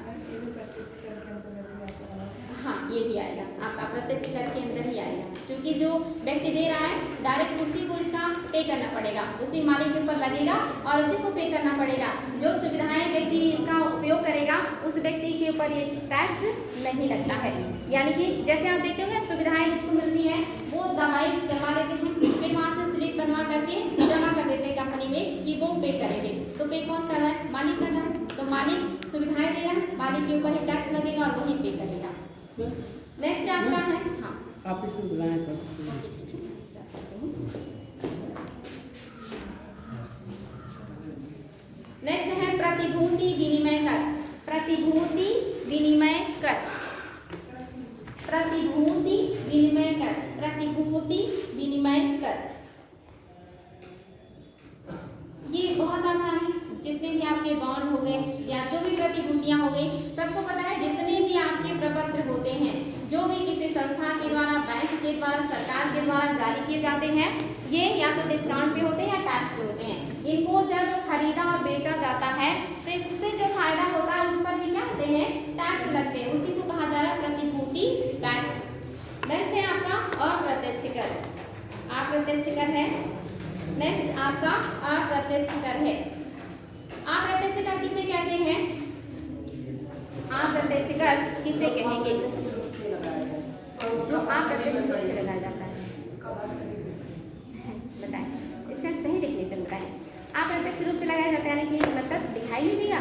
Speaker 1: हाँ, ये भी आएगा, आपका प्रत्यक्ष कर के अंदर ही आएगा, क्योंकि जो व्यक्ति दे रहा है डायरेक्ट उसी को इसका पे करना पड़ेगा, उसी मालिक के ऊपर लगेगा और उसी को पे करना पड़ेगा। जो सुविधाएं व्यक्ति इसका उपयोग करेगा उस व्यक्ति के ऊपर ये टैक्स नहीं लगता है। यानी कि जैसे आप देखते होंगे सुविधाएं जिसको मिलती है वो दवाई करवा लेते हैं, फिर वहाँ से स्लिप बनवा करके जमा कर देते हैं कंपनी में कि वो पे करेंगे। तो पे कौन कर रहा है? मालिक कर रहा है। तो मालिक सुविधाएं दे रहा है, मालिक के ऊपर ही टैक्स लगेगा और वही पे करेगा। नेक्स्ट आपका है, हाँ
Speaker 2: आप इसको बुलाएं तो
Speaker 1: नेक्स्ट है प्रतिभूति विनिमय कर। प्रतिभूति विनिमय कर, प्रतिभूति विनिमय कर, प्रतिभूति विनिमय विनिमय कर। ये बहुत आसान है। जितने भी आपके बॉन्ड हो गए या जो भी प्रतिभूतियां हो गई, सबको पता है जितने भी आपके प्रपत्र होते हैं, जो भी किसी संस्था के द्वारा, बैंक के द्वारा, सरकार के द्वारा जारी किए जाते हैं, ये या तो डिस्काउंट पे होते हैं या टैक्स पे होते हैं। इनको जब खरीदा और बेचा जाता है तो इससे जो फायदा होता है उस पर भी क्या होते हैं, टैक्स लगते हैं। उसी को कहा जा रहा है प्रतिभूति टैक्स। नेक्स्ट है आपका अप्रत्यक्ष कर। अप्रत्यक्ष कर है। नेक्स्ट आपका अप्रत्यक्ष कर है। अप्रत्यक्ष कर किसे कहते हैं? अप्रत्यक्ष कर किसे कहेंगे? जो अप्रत्यक्ष रूप से लगाया जाता है। बताएं, इसका सही डेफिनेशन बताएं। अप्रत्यक्ष रूप से लगाया जाता है यानी कि मतलब दिखाई नहीं देगा।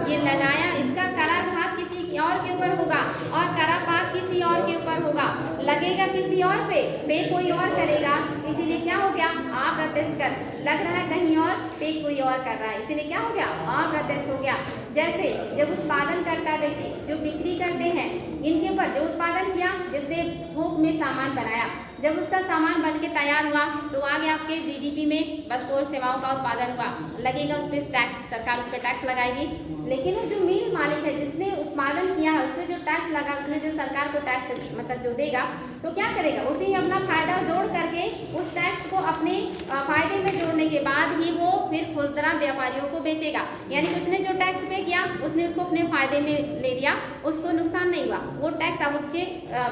Speaker 1: ये लगाया, इसका कराघात किसी और के ऊपर होगा और करापात किसी और के ऊपर होगा। लगेगा किसी और पे कोई और करेगा, इसीलिए क्या हो गया? अप्रत्यक्ष कर। लग रहा है कहीं और, पे कोई और कर रहा है, इसीलिए क्या हो गया? अप्रत्यक्ष हो गया। जैसे जब उत्पादन करता व्यक्ति, जो बिक्री करते हैं, इनके ऊपर जो उत्पादन किया, जिसने थोक में सामान बनाया, जब उसका सामान बन के तैयार हुआ तो आगे आपके जीडीपी में वस्तु और सेवाओं का उत्पादन हुआ, लगेगा उस पर टैक्स, सरकार उस पर टैक्स लगाएगी। लेकिन वो जो मिल मालिक है जिसने उत्पादन किया है, उसमें जो टैक्स लगा, उसमें जो सरकार को टैक्स मतलब जो देगा, तो क्या करेगा? उसी में अपना फायदा जोड़ करके उस टैक्स को अपने फायदे में जोड़ने के बाद ही वो फिर खुदरा व्यापारियों को बेचेगा। यानी कि उसने जो टैक्स पे किया, उसने उसको अपने फायदे में ले लिया, उसको नुकसान नहीं हुआ। वो टैक्स अब उसके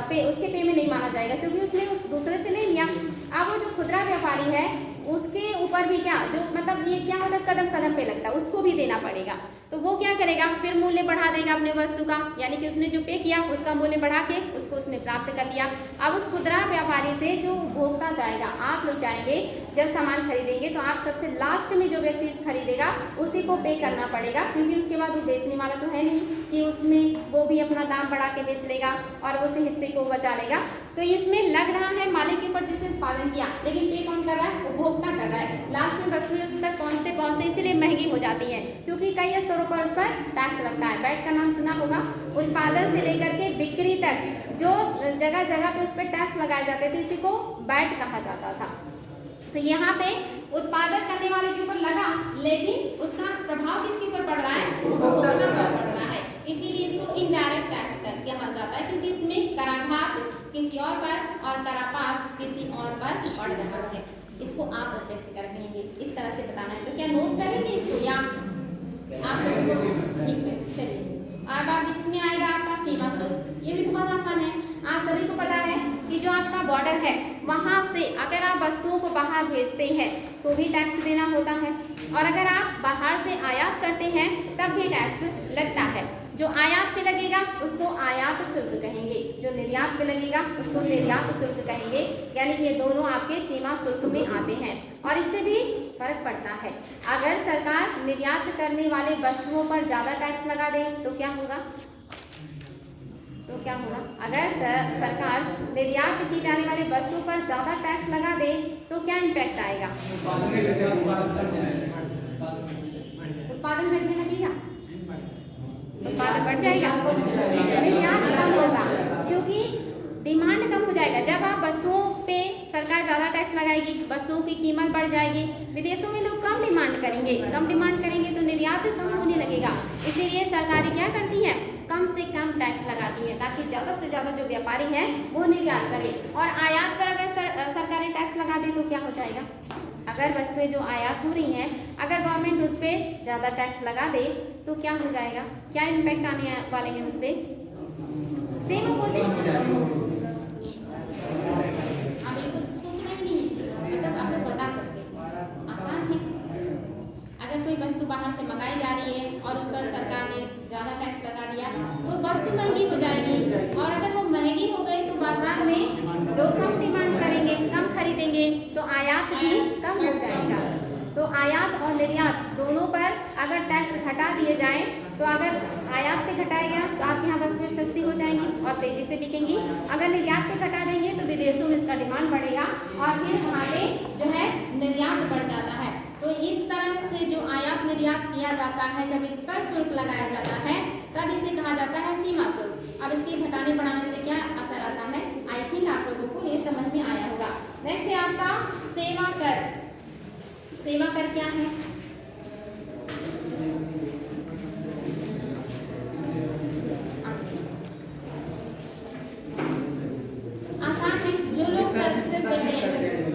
Speaker 1: पे में नहीं माना जाएगा, क्योंकि उसने उस दूसरे से ले लिया। अब वो जो खुदरा व्यापारी है उसके ऊपर भी क्या, जो मतलब ये क्या होता है, कदम कदम पे लगता है, उसको भी देना पड़ेगा। तो वो क्या करेगा? फिर मूल्य बढ़ा देगा अपने वस्तु का, यानी कि उसने जो पे किया उसका मूल्य बढ़ा के उसको उसने प्राप्त कर लिया। अब उस खुदरा व्यापारी से जो उपभोक्ता जाएगा, आप लोग जाएंगे जब सामान खरीदेंगे, तो आप सबसे लास्ट में जो व्यक्ति खरीदेगा उसी को पे करना पड़ेगा, क्योंकि उसके बाद वो बेचने वाला तो है नहीं कि उसमें वो भी अपना दाम बढ़ा के बेच लेगा और उस हिस्से को बचा लेगा। तो इसमें लग रहा है मालिक के ऊपर जिसने उत्पादन किया, लेकिन पे कौन कर रहा है? उपभोक्ता कर रहा है। लास्ट में वस्तुएं उस तक पहुँचते पहुँचते इसीलिए महंगी हो जाती है, क्योंकि कई स्तरों पर उस पर टैक्स लगता है। वैट का नाम सुना होगा। उत्पादन से लेकर के बिक्री तक जो जगह जगह पे उस पर टैक्स लगाए जाते थे, इसी को वैट कहा जाता था। तो यहाँ पे उत्पादन करने वाले के ऊपर लगा, लेकिन उसका प्रभाव किसके ऊपर पड़ रहा है? उपभोक्ता पर पड़ रहा है। इसीलिए इसको इनडायरेक्ट टैक्स कहा जाता है, क्योंकि इसमें कराघात किसी और पर और करापात किसी और पर पड़ रहा है। इसको आप अप्रत्यक्ष कर कहेंगे। इस तरह से बताना है। तो क्या नोट करेंगे इसको या आप लोगों को? ठीक है, चलिए। अब आप इसमें आएगा आपका सीमा शुल्क। ये भी बहुत आसान है। आप सभी को पता है कि जो आपका बॉर्डर है, वहाँ से अगर आप वस्तुओं को बाहर भेजते हैं तो भी टैक्स देना होता है, और अगर आप बाहर से आयात करते हैं तब भी टैक्स लगता है। जो आयात पे लगेगा उसको आयात शुल्क कहेंगे, जो निर्यात पे लगेगा उसको निर्यात शुल्क कहेंगे। यानी ये दोनों आपके सीमा शुल्क में आते हैं, और इससे भी फर्क पड़ता है। अगर सरकार निर्यात करने वाले वस्तुओं पर ज़्यादा टैक्स लगा दे तो क्या होगा? अगर सरकार निर्यात की जाने वाली वस्तुओं पर ज़्यादा टैक्स लगा दे तो क्या इम्पैक्ट आएगा? उत्पादन घटने लगेगा, उत्पादन बढ़ जाएगा, निर्यात कम होगा, क्योंकि डिमांड कम हो जाएगा। जब आप वस्तुओं पे सरकार ज़्यादा टैक्स लगाएगी, वस्तुओं की कीमत बढ़ जाएगी, विदेशों में लोग कम डिमांड करेंगे तो निर्यात कम होने लगेगा। इसीलिए सरकारें क्या करती हैं? कम से कम टैक्स लगाती है, ताकि ज़्यादा से ज़्यादा जो व्यापारी हैं वो निर्यात करें। और आयात पर अगर सरकारें टैक्स लगा दें तो क्या हो जाएगा? अगर वस्तुएं जो आयात हो रही हैं, अगर गवर्नमेंट उस पर ज़्यादा टैक्स लगा दे तो क्या हो जाएगा? क्या इम्पैक्ट आने वाले हैं उससे? Same opposite. अब ये कुछ सोचना ही नहीं है, मतलब आप लोग बता सकते हैं, आसान है। अगर कोई वस्तु बाहर से मंगाई जा रही है और उस पर सरकार ने ज़्यादा टैक्स लगा दिया तो वस्तु महंगी हो जाएगी, और अगर वो महंगी हो गई तो बाजार में लोग कम डिमांड करेंगे, कम खरीदेंगे, तो आयात भी कम हो जाएगा। तो आयात और निर्यात दोनों पर अगर टैक्स घटा दिए जाएं, तो अगर आयात पे घटाया गया तो आपके यहाँ वस्तुएं सस्ती हो जाएंगी और तेजी से बिकेंगी। अगर निर्यात पे घटा देंगे तो विदेशों में इसका डिमांड बढ़ेगा और फिर वहाँ पे जो है निर्यात बढ़ जाता है। तो इस तरह से जो आयात निर्यात किया जाता है, जब इस पर शुल्क लगाया जाता है तब इसे कहा जाता है सीमा शुल्क। अब इसके घटाने बढ़ाने से क्या असर आता है, आई थिंक आप लोगों को ये समझ में आया होगा। नेक्स्ट है आपका सेवा कर। सेवा कर क्या है? आसान है, जो लोग सर्विसेज देते हैं,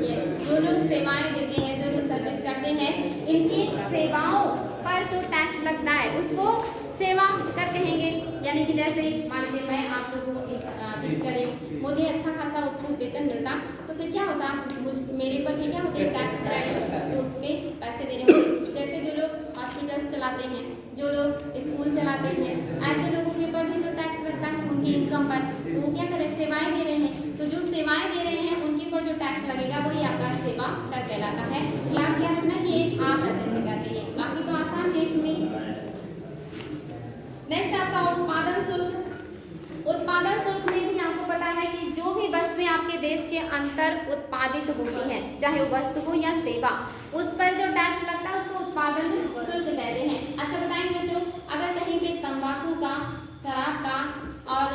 Speaker 1: यस, जो लोग सेवाएं देते हैं, जो लोग सर्विस करते हैं, इनकी सेवाओं पर जो टैक्स लगता है उसको सेवा कर कहेंगे। यानी कि जैसे मान लीजिए मैं आप लोगों को करें, मुझे अच्छा खासा उसमें वेतन मिलता, तो फिर क्या होता, मेरे ऊपर भी क्या होते हैं टैक्स क्रेडिट, तो उस पर पैसे देने होते। जैसे जो लोग हॉस्पिटल्स चलाते हैं, जो लोग स्कूल चलाते हैं, ऐसे लोगों के ऊपर भी जो टैक्स लगता है उनकी इनकम पर, तो वो क्या करें, सेवाएं दे रहे हैं, तो जो सेवाएं दे रहे हैं उनके ऊपर जो टैक्स लगेगा वही आपका सेवा कर कहलाता है। याद क्या रखना कि ये आप रखने से कर रही है, बाकी तो आसान है इसमें। नेक्स्ट आपका उत्पादन शुल्क। उत्पादन शुल्क में भी आपको पता है कि जो भी वस्तुएं आपके देश के अंदर उत्पादित होती हैं, चाहे वो वस्तु हो या सेवा, उस पर जो टैक्स लगता है उसको उत्पादन शुल्क कहते हैं। अच्छा बताएंगे बच्चों, अगर कहीं पे तंबाकू का, शराब का और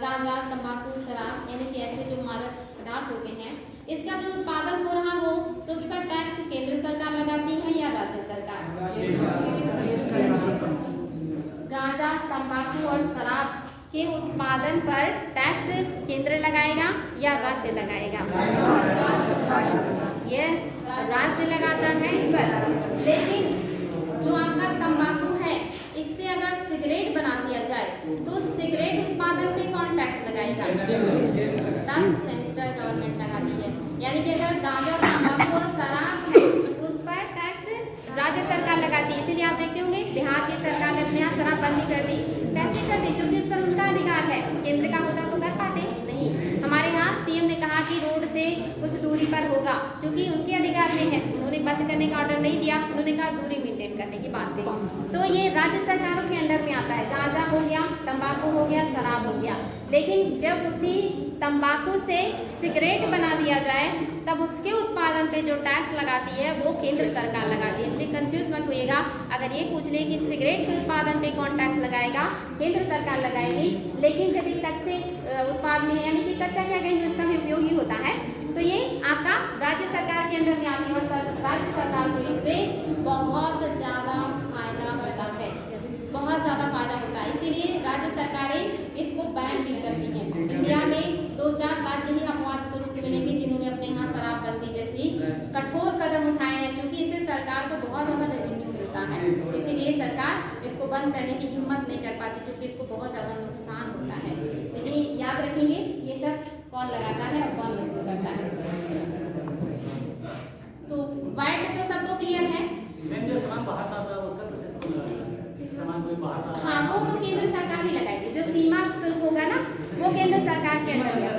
Speaker 1: गांजा, तंबाकू, शराब यानी कि ऐसे जो मादक पदार्थ होते हैं, इसका जो उत्पादन हो रहा हो तो उस पर टैक्स केंद्र सरकार लगाती है या राज्य सरकार? गांजा, तंबाकू और शराब के उत्पादन पर टैक्स केंद्र लगाएगा या राज्य लगाएगा? यस, राज्य लगाता है इस पर। लेकिन जो आपका तंबाकू है, इससे अगर सिगरेट बना दिया जाए तो सिगरेट उत्पादन पे कौन टैक्स लगाएगा? सेंट्रल गवर्नमेंट लगाती है। यानी कि अगर गांजा, तंबाकू और शराब है तो उस पर टैक्स राज्य सरकार लगाती है। इसीलिए आप देखते होंगे बिहार की सरकार ने अपने यहाँ शराबबंदी कर दी। कैसे कर दी? क्योंकि उस पर उनका अधिकार है, केंद्र का होता तो कर पाते नहीं। हमारे यहाँ सीएम ने कहा कि रोड से कुछ दूरी पर होगा, क्योंकि उनके अधिकार में है, उन्होंने बंद करने का ऑर्डर नहीं दिया, उन्होंने कहा दूरी मेंटेन करने की बात कही। तो ये राज्य सरकारों के अंडर में आता है। गांजा हो गया, तंबाकू हो गया, शराब हो गया। लेकिन जब उसी तंबाकू से सिगरेट बना दिया जाए तब उसके उत्पादन पे जो टैक्स लगाती है वो केंद्र सरकार लगाती है। इसलिए कंफ्यूज मत होइएगा। अगर ये पूछ ले कि सिगरेट के उत्पादन पे कौन टैक्स लगाएगा, केंद्र सरकार लगाएगी। लेकिन जब ये कच्चे उत्पाद में है, यानी कि कच्चा क्या कहेंगे, उसका भी उपयोग ही होता है, तो ये आपका राज्य सरकार के अंडर में आती है और राज्य सरकार को इससे बहुत ज़्यादा फायदा होता है, बहुत ज़्यादा फायदा होता है। इसीलिए राज्य सरकारें इसको बैन नहीं करती हैं। इंडिया में 2-4 राज्य ही अपवाद स्वरूप मिलेंगे जिन्होंने अपने यहाँ शराबबंदी जैसी कठोर कदम उठाए हैं, क्योंकि इससे सरकार को बहुत ज़्यादा रेवेन्यू मिलता है। इसीलिए सरकार इसको बंद करने की हिम्मत नहीं कर पाती, क्योंकि इसको बहुत ज़्यादा नुकसान होता है। लेकिन याद रखेंगे ये सब कौन लगाता है और कौन वसूल करता है। तो वाइट तो सबको क्लियर है। हाँ, वो तो केंद्र सरकार ही लगाएगी। जो सीमा शुल्क होगा ना, वो केंद्र सरकार के अंदर में।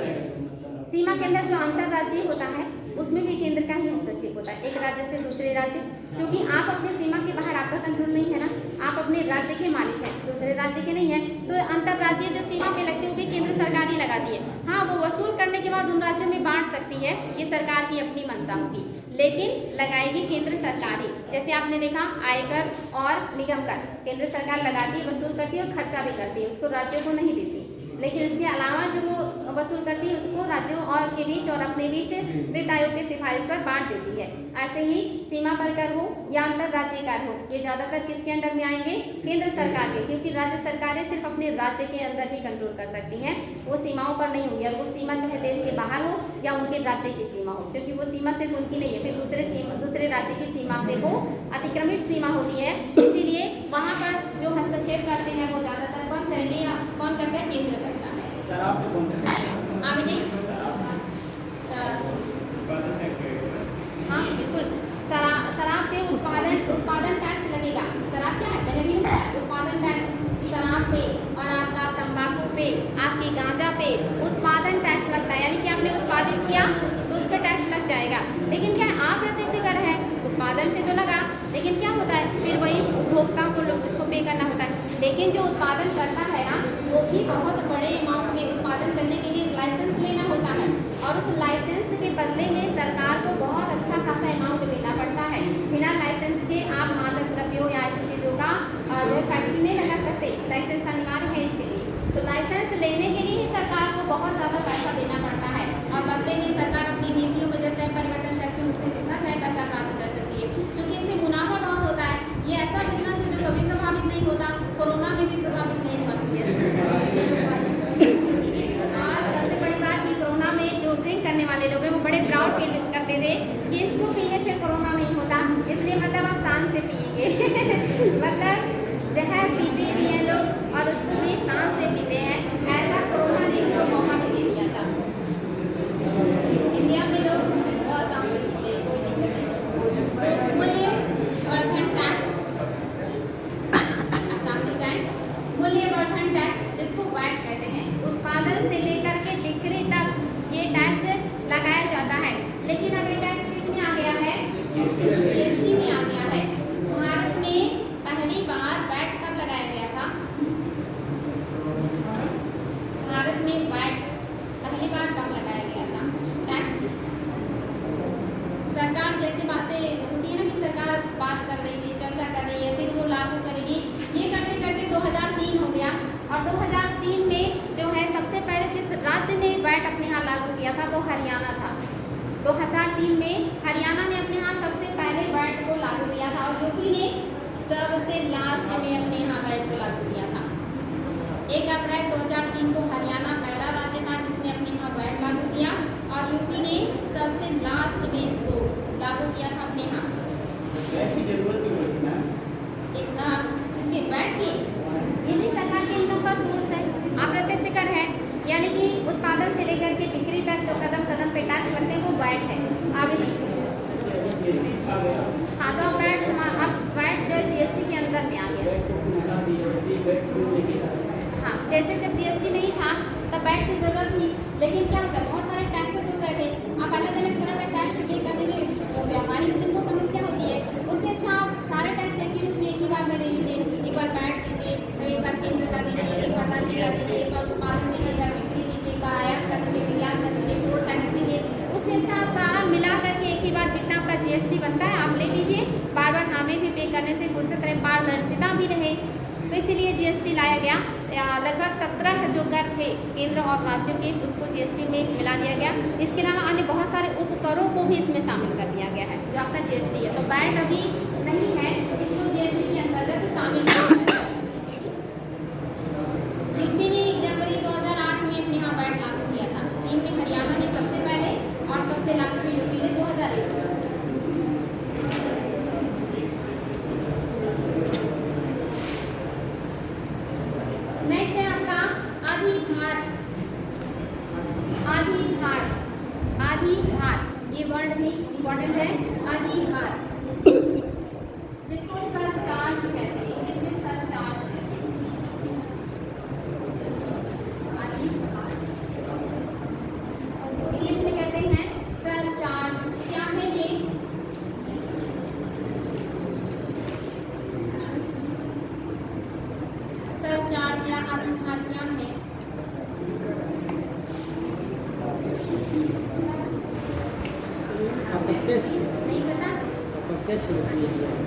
Speaker 1: सीमा के अंदर जो अंतर्राज्यीय होता है उसमें भी केंद्र का ही हस्तक्षेप होता है, एक राज्य से दूसरे राज्य, क्योंकि आप अपने सीमा के बाहर आपका कंट्रोल नहीं है ना, आप अपने राज्य के मालिक हैं, दूसरे राज्य के नहीं है। तो अंतर्राज्यीय जो सीमा पे लगते हैं वो भी केंद्र सरकार ही लगाती है। हाँ, वो वसूल करने के बाद उन राज्यों में बांट सकती है, ये सरकार की अपनी मंशा होगी, लेकिन लगाएगी केंद्र सरकार ही। जैसे आपने देखा आयकर और निगम कर केंद्र सरकार लगाती है, वसूल करती है और खर्चा भी करती है, उसको राज्यों को नहीं देती। लेकिन इसके अलावा जो वो वसूल करती है उसको राज्यों और के बीच और अपने बीच वित्त आयोग की सिफारिश पर बांट देती है। ऐसे ही सीमा पर कर हो या अंतर्राज्यीय कर हो, ये ज़्यादातर किसके अंडर में आएंगे? केंद्र सरकार के, क्योंकि राज्य सरकारें सिर्फ अपने राज्य के अंदर ही कंट्रोल कर सकती हैं, वो सीमाओं पर नहीं होगी। और वो सीमा चाहे देश के बाहर हो या उनके राज्य की सीमा हो, क्योंकि वो सीमा सिर्फ उनकी नहीं है, फिर दूसरे राज्य की सीमा से वो अतिक्रमित सीमा होती है। इसीलिए वहाँ पर जो हस्तक्षेप करते हैं वो ज़्यादातर कौन करेंगे या कौन करता है? केंद्र करता है। हाँ बेटी, हाँ बिल्कुल, शराब पे उत्पादन टैक्स लगेगा। शराब क्या है? मैंने भी उत्पादन टैक्स शराब पे और आपका तंबाकू पे, आपके गांजा पे उत्पादन टैक्स लगता है। यानी कि आपने उत्पादित किया तो उस पर टैक्स लग जाएगा। लेकिन क्या अप्रत्यक्ष कर है, उत्पादन पे तो लगा, लेकिन क्या होता है फिर वही उपभोक्ता को लोग उसको पे करना होता है। लेकिन जो उत्पादन करता है ना, वो भी बहुत बड़े अमाउंट में उत्पादन करने के लिए लाइसेंस लेना होता है, और उस लाइसेंस के बदले में सरकार को बहुत अच्छा खासा अमाउंट देना पड़ता है। बिना लाइसेंस के आप मादक द्रव्यों या ऐसी चीज़ों का जो फैक्ट्री नहीं लगा सकते, लाइसेंस अनिवार्य है इसके लिए। तो लाइसेंस होंगे मतलब जहर पीते भी हैं लोग और उसको भी शान से पीते हैं। ऐसा कोरोना ने उनको मौका भी दे दिया था। इंडिया में लोग बहुत शान से पीते हैं, कोई दिक्कत नहीं है। मूल्यवर्धन टैक्स, आसान हो जाए, मूल्यवर्धन टैक्स जिसको वैट कहते हैं, उत्पादन से लेकर के बिक्री तक ये टैक्स लगाया जाता है। लेकिन अब ये टैक्स किस में आ गया है? जीएसटी में आ गया है। भारत में पहली बार वैट कब लगाया गया था? भारत में वैट पहली बार कब लगाया गया था? टैक्स सरकार जैसे बातें होती है ना कि सरकार बात कर रही थी, चर्चा कर रही है, फिर वो लागू करेगी, ये करते करते 2003 हो गया। और 2003 में जो है सबसे पहले जिस राज्य ने वैट अपने यहाँ लागू किया था वो हरियाणा था। 2003 में हरियाणा ने अपने यहाँ सबसे पहले वैट को लागू किया था और यूपी ने सबसे लास्ट में अपने यहाँ वैट को लागू किया था। 1 अप्रैल 2003 को हरियाणा पहला राज्य था जिसने अपने यहाँ वैट लागू किया और यूपी ने सबसे लास्ट में इसको लागू किया था अपने यहाँ। इसके वैट की यही सरकार के इनकम का सोर्स है। अप्रत्यक्ष कर है, यानी कि उत्पादन से लेकर के बिक्री तक जो कदम कदम पे टैक्स लगते हैं वो वैट है। अब हाँ तो वैट अब वैट जो है जीएसटी के अंदर में आ गया। हाँ जैसे जब जीएसटी नहीं था तब वैट की जरूरत थी, लेकिन क्या होता है बहुत सारे टैक्सेस हो गए थे। आप अलग अलग तरह का टैक्स पे करने में व्यापारी को जिनको समस्या होती है, उससे अच्छा आप सारे टैक्स एक ही रूप में एक ही बार में ले लीजिए। एक बार वैट दीजिए, तब एक बार केंद्र का दीजिए, एक बार राज्य का दीजिए, एक बार उत्पादन दीजिए, एक बार बिक्री दीजिए, एक बार आयात कर दीजिए, निर्यात कर दीजिए, फ्लोर टैक्स दीजिए। उससे अच्छा आप सारा मिला करके एक ही बार जितना आपका जीएसटी बनता है आप ले लीजिए। बार बार हमें भी पे करने से फुर्सत रहे, पारदर्शिता भी रहे, तो इसीलिए जीएसटी लाया गया। लगभग 17 जो कर थे केंद्र और राज्यों के उसको जीएसटी में मिला दिया गया। इसके अलावा अन्य बहुत सारे उपकरों को भी इसमें शामिल कर दिया गया है जो आपका जीएसटी है। तो वैट अभी नहीं है, इसको जीएसटी के अंतर्गत शामिल किया गया है। यूपी ने 1 जनवरी 2008 में अपने यहाँ वैट लागू किया था। 3 में हरियाणा ने सबसे पहले और सबसे लास्ट में यूपी ने 2001। नेक्स्ट है आपका अधिभार। अधिभार, अधिभार ये वर्ड भी इम्पोर्टेंट है। अधिभार जिसको सरचार्ज कहते हैं, इसमें सरचार्ज कहते हैं। अधिभार इंग्लिश में कहते हैं सरचार्ज। क्या है ये? सरचार्ज या अधिभार क्या है? नहीं पता?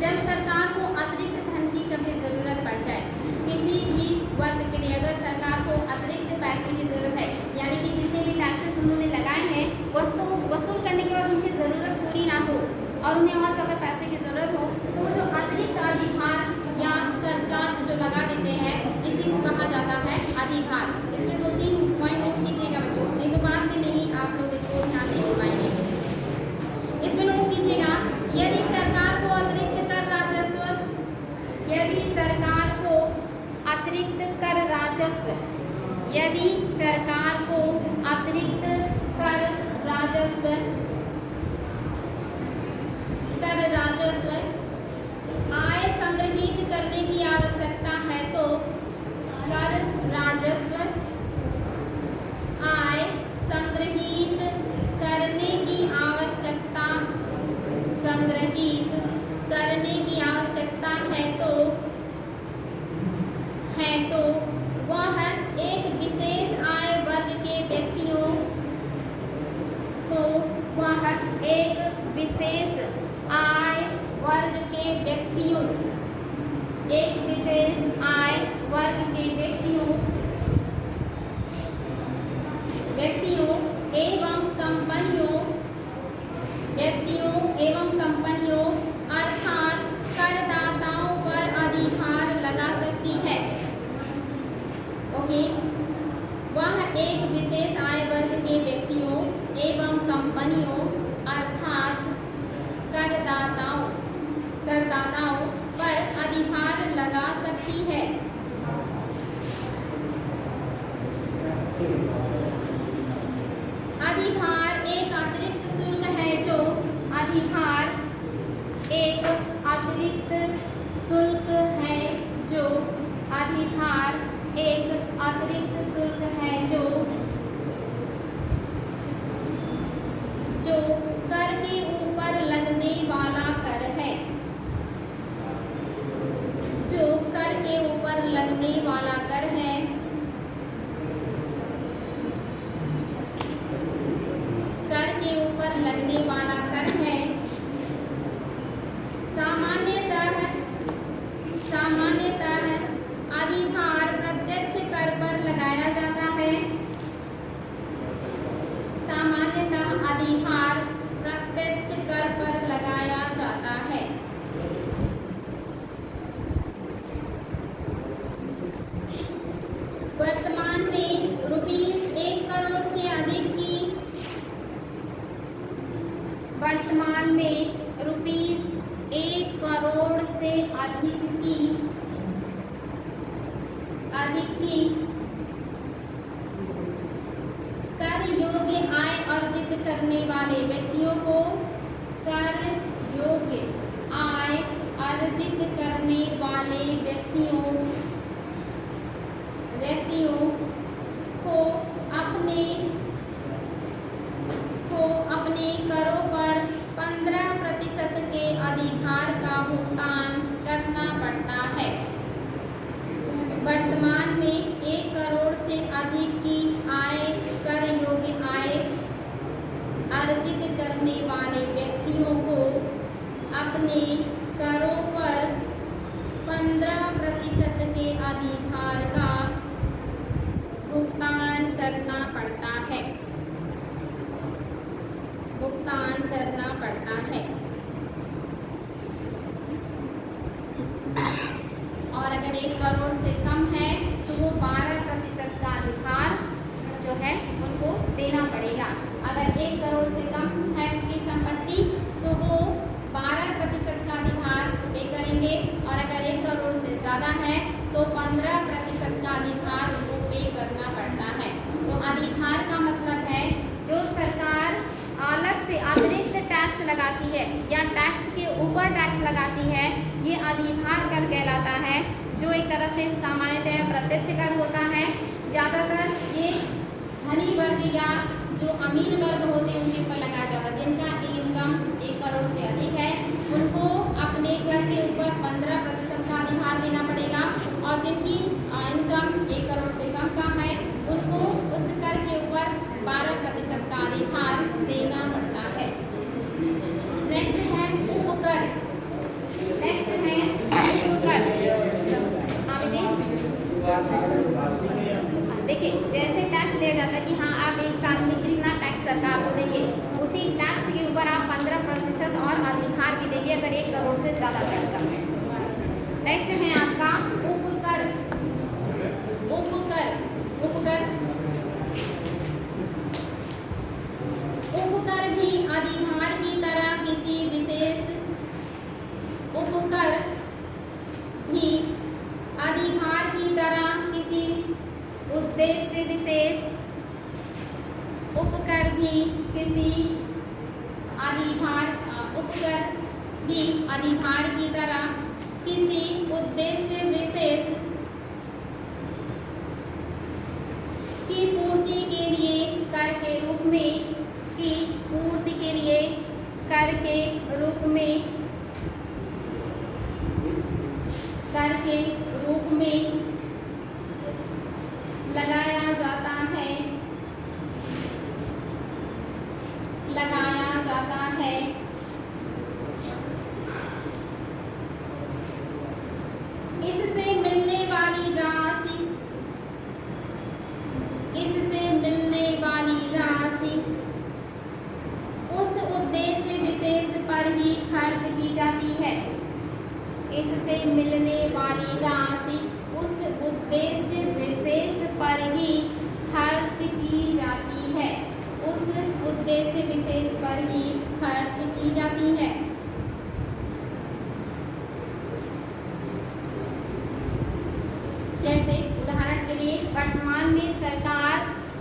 Speaker 1: जब सरकार को अतिरिक्त धन की कभी जरूरत पड़ जाए, किसी भी वर्ग के लिए अगर सरकार को अतिरिक्त पैसे की जरूरत है, यानी कि जितने भी टैक्सेस उन्होंने लगाए हैं उसको वसूल करने के बाद उनकी जरूरत पूरी ना हो और उन्हें और ज़्यादा पैसे की जरूरत हो, तो जो अतिरिक्त अधिभार या सरचार्ज जो लगा देते हैं इसी को कहा जाता है अधिभार। इसमें 2-3 पॉइंट नोट कीजिएगा बच्चों, नहीं तो बाद में नहीं आप लोग इसको ध्यान दे पाएंगे। इसमें नोट कीजिएगा, यदि सरकार को अतिरिक्त कर राजस्व, यदि सरकार को अतिरिक्त कर राजस्व, यदि सरकार को अतिरिक्त कर राजस्व, कर राजस्व आय संग्रहित करने की आवश्यकता है तो कर राजस्व आय संग्रहित करने की आवश्यकता, संग्रहित करने की आवश्यकता है तो वह एक विशेष आय वर्ग के व्यक्तियों को, वह एक विशेष आय वर्ग के व्यक्तियों, एक विशेष आय वर्ग के व्यक्तियों एवं कंपनियों अर्थात करदाताओं पर अधिभार लगा सकती है। ओके, वह एक विशेष आय वर्ग के व्यक्तियों एवं कंपनियों अर्थात करदाताओं पर अधिभार एक अतिरिक्त शुल्क है जो अधिभार एक अतिरिक्त शुल्क है जो अधिभार एक अतिरिक्त शुल्क है जो कर के ऊपर लगने वाला कर है, जो कर के ऊपर लगने वाला कर है। कर के ऊपर लगने वाला कर है। सामान्यतः अधिभार प्रत्यक्ष कर पर लगाया जाता है। सामान्यतः अधिभार प्रत्यक्ष कर पर लगाया जाता है। वर्तमान में ₹1 करोड़ से अधिक की वर्तमान में ₹1 करोड़ से अधिक की कर योग्य आय अर्जित करने वाले व्यक्तियों को कर योग्य आय अर्जित करने वाले व्यक्तियों को अपने करों पर 15% के अधिभार का भुगतान करना पड़ता है। वर्तमान में 1 करोड़ से अधिक की आय कर योग्य आय अर्जित करने वाले व्यक्तियों को अपने करों पर 15% के अधिभार का भुगतान करना पड़ता है। और अगर 1 करोड़ से कम है तो वो 12% का अधिभार जो है उनको देना पड़ेगा। अगर 1 करोड़ से कम है की संपत्ति तो वो 12% का अधिभार पे करेंगे, और अगर 1 करोड़ से ज़्यादा है तो 15% का अधिभार उनको पे करना पड़ता है। तो अधिभार का मतलब है जो सरकार अलग से अतिरिक्त टैक्स लगाती है या टैक्स के ऊपर टैक्स लगाती है, ये अधिभार कर कहलाता है, जो एक तरह से सामान्यतः प्रत्यक्ष कर होता है। ज़्यादातर ये धनी वर्ग या जो अमीर वर्ग होते हैं उनके ऊपर लगाया जाता है। जिनका इनकम 1 करोड़ से अधिक है उनको अपने कर के ऊपर 15% का अधिभार देना पड़ेगा, और जिनकी इनकम 1 करोड़ से कम का है उनको उस कर के ऊपर 12% का अधिभार देना पड़ता है। नेक्स्ट है उपकर। देखिए, जैसे टैक्स लिया जाता है कि हाँ आप एक साल में कितना टैक्स सरकार को देंगे, उसी टैक्स के ऊपर आप 15% और अधिभार की देंगे अगर 1 करोड़ से ज़्यादा टैक्स करते हैं। नेक्स्ट है आपका उपकर। उपकर भी अधिभार की तरह किसी विशेष उपकर भी अधिभार की तरह किसी उद्देश्य विशेष उपकर भी अधिभार की तरह किसी उद्देश्य विशेष की पूर्ति के लिए कर के रूप में लगाया जाता है। इससे मिलने वाली राशि उस उद्देश्य विशेष पर ही खर्च की जाती है। इससे मिलने वाली राशि उस उद्देश्य विशेष पर ही खर्च की जाती है। उस उद्देश्य विशेष पर ही खर्च की जाती है। जैसे उदाहरण के लिए वर्तमान में सरकार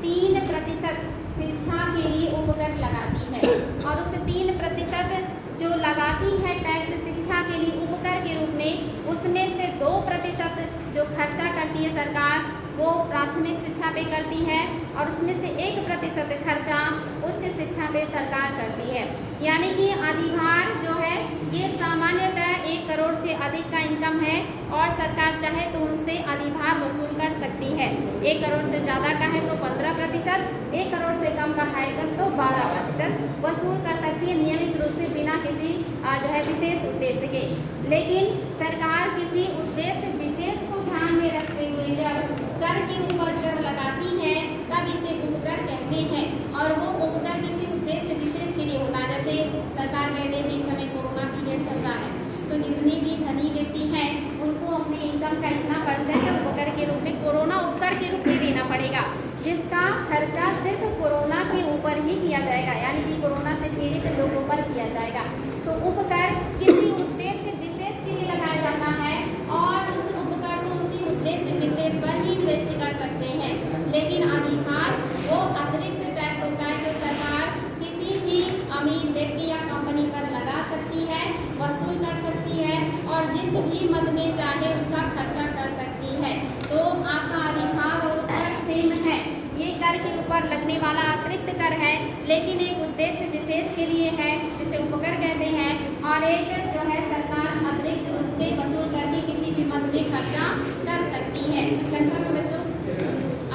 Speaker 1: 3% शिक्षा के लिए उपकर लगाती है, और उस 3% जो लगाती है टैक्स शिक्षा के लिए उपकर के रूप में, उसमें से 2% जो खर्चा करती है सरकार वो प्राथमिक शिक्षा पे करती है, और उसमें से 1% खर्चा उच्च शिक्षा पे सरकार करती है। यानी कि अधिभार जो है ये सामान्यतः 1 करोड़ से अधिक का इनकम है, और सरकार चाहे तो उनसे अधिभार वसूल कर सकती है। 1 करोड़ से ज़्यादा का है तो 15%, 1 करोड़ से कम का है तो 12% वसूल कर सकती है नियमित रूप से, बिना किसी जो है विशेष उद्देश्य के। लेकिन सरकार किसी उद्देश्य विशेष को ध्यान में रखते हुए जब कर के ऊपर कर लगाती है तब इसे उपकर कहते हैं, और वो उपकर किसी उद्देश्य विशेष के लिए होता है। जैसे सरकार कहते हैं कि इस समय कोरोना पीरियड चल रहा है, तो जितने भी धनी व्यक्ति हैं उनको अपने इनकम का इतना % उपकर के रूप में, कोरोना उपकर के रूप में देना पड़ेगा, जिसका खर्चा सिर्फ कोरोना के ऊपर ही किया जाएगा, यानी कि कोरोना से पीड़ित लोगों पर किया जाएगा। तो उपकर किसी उद्देश्य विशेष के लिए लगाया जाता है, और उस उपकर को उसी उद्देश्य विशेष पर ही इन्वेस्ट कर सकते हैं। लेकिन अधिभार वो अतिरिक्त टैक्स होता है जो सरकार किसी भी अमीर व्यक्ति या कंपनी पर लगा सकती है, वसूल कर सकती है, और जिस भी मद में चाहे उसका खर्चा कर सकती है। तो आपका अधिभार और उपकर सेम है, ये कर के ऊपर लगने वाला अतिरिक्त कर है, लेकिन एक उद्देश्य विशेष के लिए है जिसे उपकर कहते हैं, और एक जो है सरकार अतिरिक्त रूप से वसूल करके किसी भी मद में खर्चा कर सकती है। कंफर्म है बच्चों?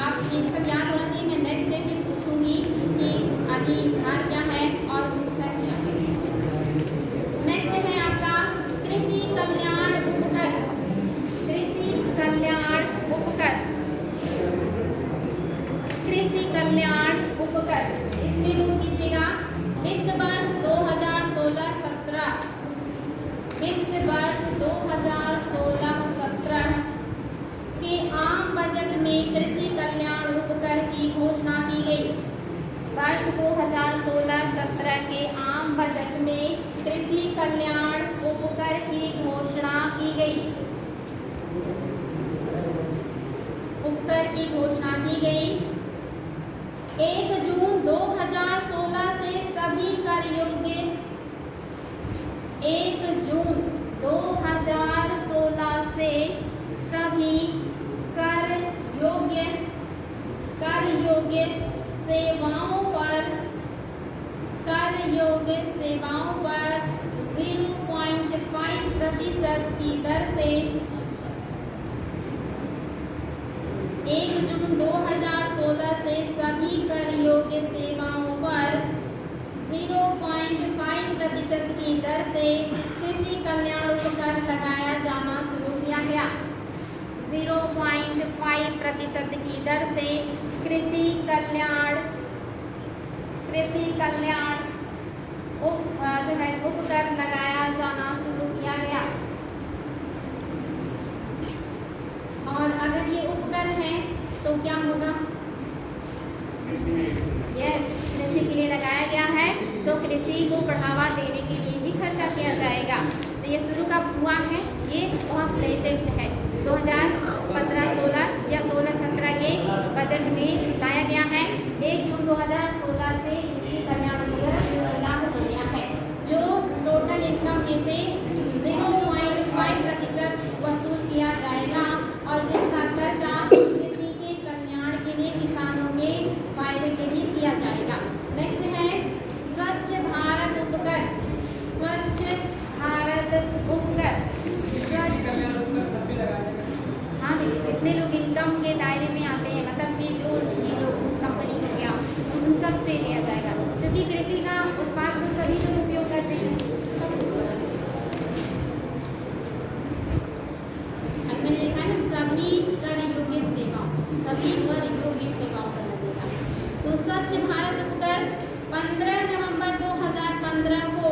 Speaker 1: आप ये सब याद होना चाहिए। मैं नेक्स्ट डे फिर पूछूंगी कि अधिभार क्या है और उपकर क्या है। नेक्स्ट है आपका कृषि कल्याण उपकर। कृषि कल्याण उपकर, कृषि कल्याण उपकर, इसमें नोट कीजिएगा वित्त वर्ष 2016-17, वित्त वर्ष 2016-17 के आम बजट में कृषि कल्याण उपकर की घोषणा की गई। वर्ष 2016-17 के आम बजट में कृषि कल्याण उपकर की घोषणा की गई। उपकर की घोषणा की गई। 1 जून 2016 से सभी कर योग्य, 1 जून 2016 से सभी कर योग्य सेवाओं पर, कर योग्य सेवाओं पर 0.5% की दर से 1 जून 2016 से सभी कर योग्य सेवाओं पर 0.5% की दर से कृषि कल्याण उपकर लगाया जाना शुरू किया गया। 0.5% की दर से कृषि कल्याण जो है उपकर लगाया जाना शुरू किया गया। और अगर ये उपकर है तो क्या होगा? यस, कृषि के लिए लगाया गया है तो कृषि को बढ़ावा देने के लिए ही खर्चा किया जाएगा। तो ये शुरू का हुआ है, ये बहुत लेटेस्ट है। 2015-16 या 16-17 के बजट में लाया गया है। 1 जून 2016 से कृषि कल्याण उपकर लागू हो गया है, जो टोटल इनकम में से 0.5% वसूल किया जाएगा, और जिसका खर्चा कृषि के कल्याण के लिए, किसानों के फायदे के लिए किया जाएगा। नेक्स्ट है स्वच्छ भारत उपकर। स्वच्छ भारत उपकर, हाँ जितने लोग इनकम के दायरे में आते हैं, मतलब कि जो ये लोग कंपनी हो गया, उन सब से लिया जाएगा, क्योंकि कृषि का उत्पाद तो सभी लोग उपयोग करते हैं। सब मैंने लिखा है सभी कर योग्य सेवाओं, सभी कर योग्य सेवाओं पर लगेगा। तो स्वच्छ भारत उपकर 15 नवंबर 2015 को,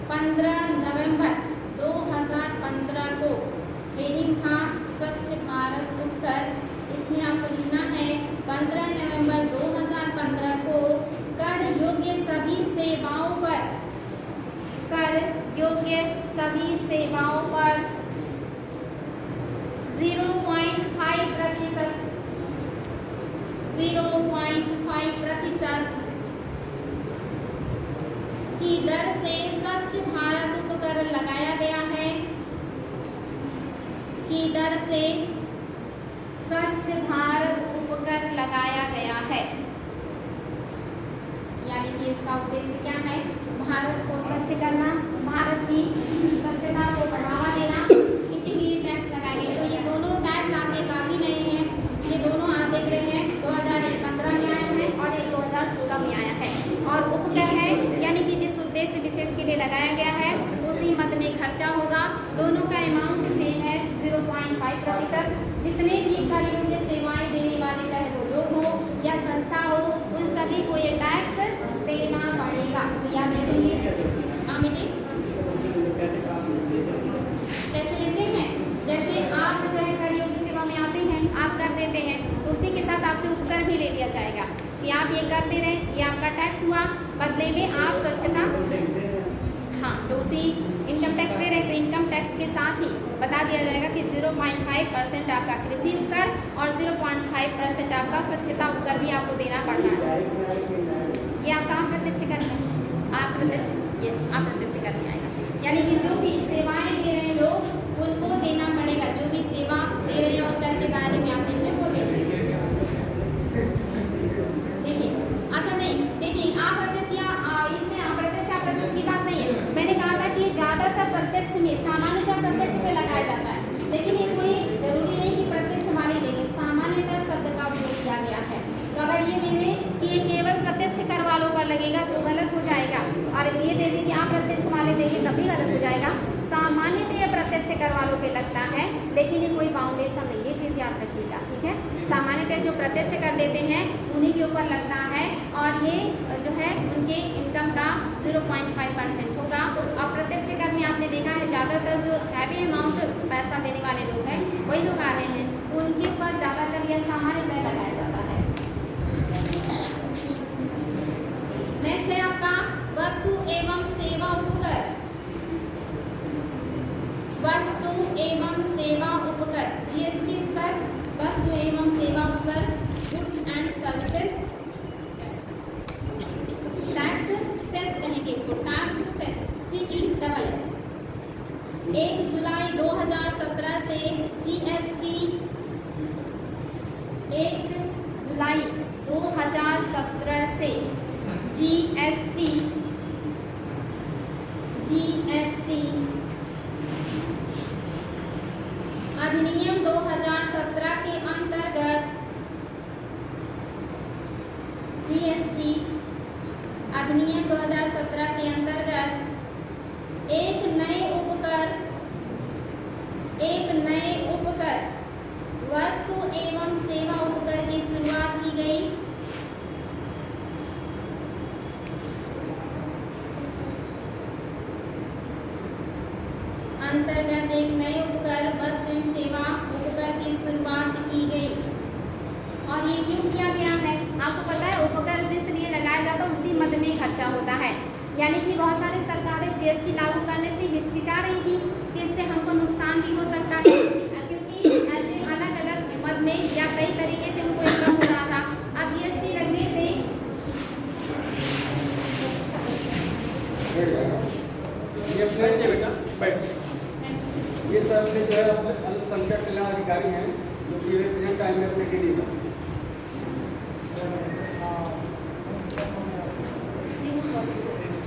Speaker 1: 15 नवंबर 2015 को हेडिंग था स्वच्छ भारत उपकर। इसमें आपको लिखना है 15 नवंबर 2015 को कर योग्य सभी सेवाओं पर, कर योग्य सभी सेवाओं पर 0.5% 0.5% की दर से स्वच्छ भारत उपकर लगाया गया है, की दर से स्वच्छ भारत उपकर लगाया गया है। यानी कि इसका उद्देश्य क्या है? भारत को स्वच्छ करना, भारत की स्वच्छता को बढ़ावा देना, इसीलिए टैक्स लगाए गए। तो ये दोनों टैक्स आपके काफ़ी नए हैं, ये दोनों आप देख रहे हैं 2015 में आया है और ये 2016 में आया है। और उपकर है यानी कि जिस उद्देश्य विशेष के लिए लगाया गया है उसी मद में खर्चा होगा। दोनों का अमाउंट सेम है 0.5%। जितने भी कर योग्य सेवाएं देने वाले, चाहे वो लोग हो या संस्था हो, उन सभी को ये टैक्स देना पड़ेगा। तो याद रखेंगे कमेटी कैसे लेते हैं। जैसे आप जो है कर योग्य सेवा में आते हैं, आप कर देते हैं, तो उसी के साथ आपसे उपकर भी ले लिया जाएगा कि आप ये कर दे रहे हैं, ये आपका टैक्स हुआ, बदले में आप स्वच्छता, हाँ, तो उसी इनकम टैक्स दे रहे हैं तो इनकम टैक्स के साथ ही बता दिया जाएगा कि 0.5% आपका कृषि उपकर और 0.5% आपका स्वच्छता उपकर भी आपको देना पड़ना है। ये आपका अप्रत्यक्ष कर है, अप्रत्यक्ष, यस, अप्रत्यक्ष कर में आएगा। यानी कि जो भी सेवाएं दे रहे हैं लोग उनको देना पड़ेगा, जो भी सेवा दे रहे हैं और कर के दायरे में आते हैं वो देते हैं। देखिए अच्छा नहीं, देखिए अप्रत्यक्ष या इसमें अप्रत्यक्ष की बात नहीं है। मैंने कहा था कि ज़्यादातर प्रत्यक्ष में, सामान्यतः प्रत्यक्ष पे लगाया जाता है, लेकिन ये कोई जरूरी नहीं कि प्रत्यक्ष वाले देंगे, सामान्यतः शब्द का उपयोग किया गया है। तो अगर ये दे दें कि ये केवल प्रत्यक्ष कर वालों पर लगेगा तो गलत हो जाएगा, और ये दे दें कि अप्रत्यक्ष वाले देंगे तब भी गलत हो जाएगा। सामान्यतः ये प्रत्यक्ष कर वालों पे लगता है, लेकिन ये कोई बाउंडेशन नहीं, ये चीज़ याद रखिएगा, ठीक है। सामान्यतः जो प्रत्यक्ष कर देते हैं उन्हीं के ऊपर लगता है, और ये जो है उनके इनकम का 0.5% होगा। और प्रत्यक्ष कर में आपने देखा है ज़्यादातर जो हैवी अमाउंट पैसा देने वाले लोग हैं वही लोग आ रहे हैं, उनके ऊपर ज़्यादातर यह सामान्यतः लगाया जाता है। नेक्स्ट है आपका वस्तु एवं सेवा उपकर। वस्तु एवं सेवा उपकर, जीएसटी उपकर, वस्तु एवं सेवा उपकर, goods and services tax cess कहेंगे इसको, टैक्स सेस, CESS। 1 जुलाई 2017 से जीएसटी, 1 जुलाई 2017 से जीएसटी अधिनियम 2017 के अंतर्गत, जीएसटी अधिनियम 2017 के अंतर्गत एक नए उपकर वस्तु एवं सेवा उपकर की शुरुआत की गई। अंतर्गत एक नए उपकर वस्तु एवं सेवा उपकर की शुरुआत की गई। और ये क्यों किया गया है? आपको पता है उपकर जिस लिए लगाया जाता है उसी मद में खर्चा होता है। यानी कि बहुत सारी सरकारें जीएसटी लागू करने से हिचकिचा रही थी कि इससे हमको नुकसान भी हो सकता है, क्योंकि ऐसे अलग अलग मद में या कई तरीके से उनको इनकम हो रहा था। अब जीएसटी लगने से
Speaker 3: ये सब जो है अल्पसंख्यक कल्याण अधिकारी हैं जो कि प्रेजेंट टाइम में अपने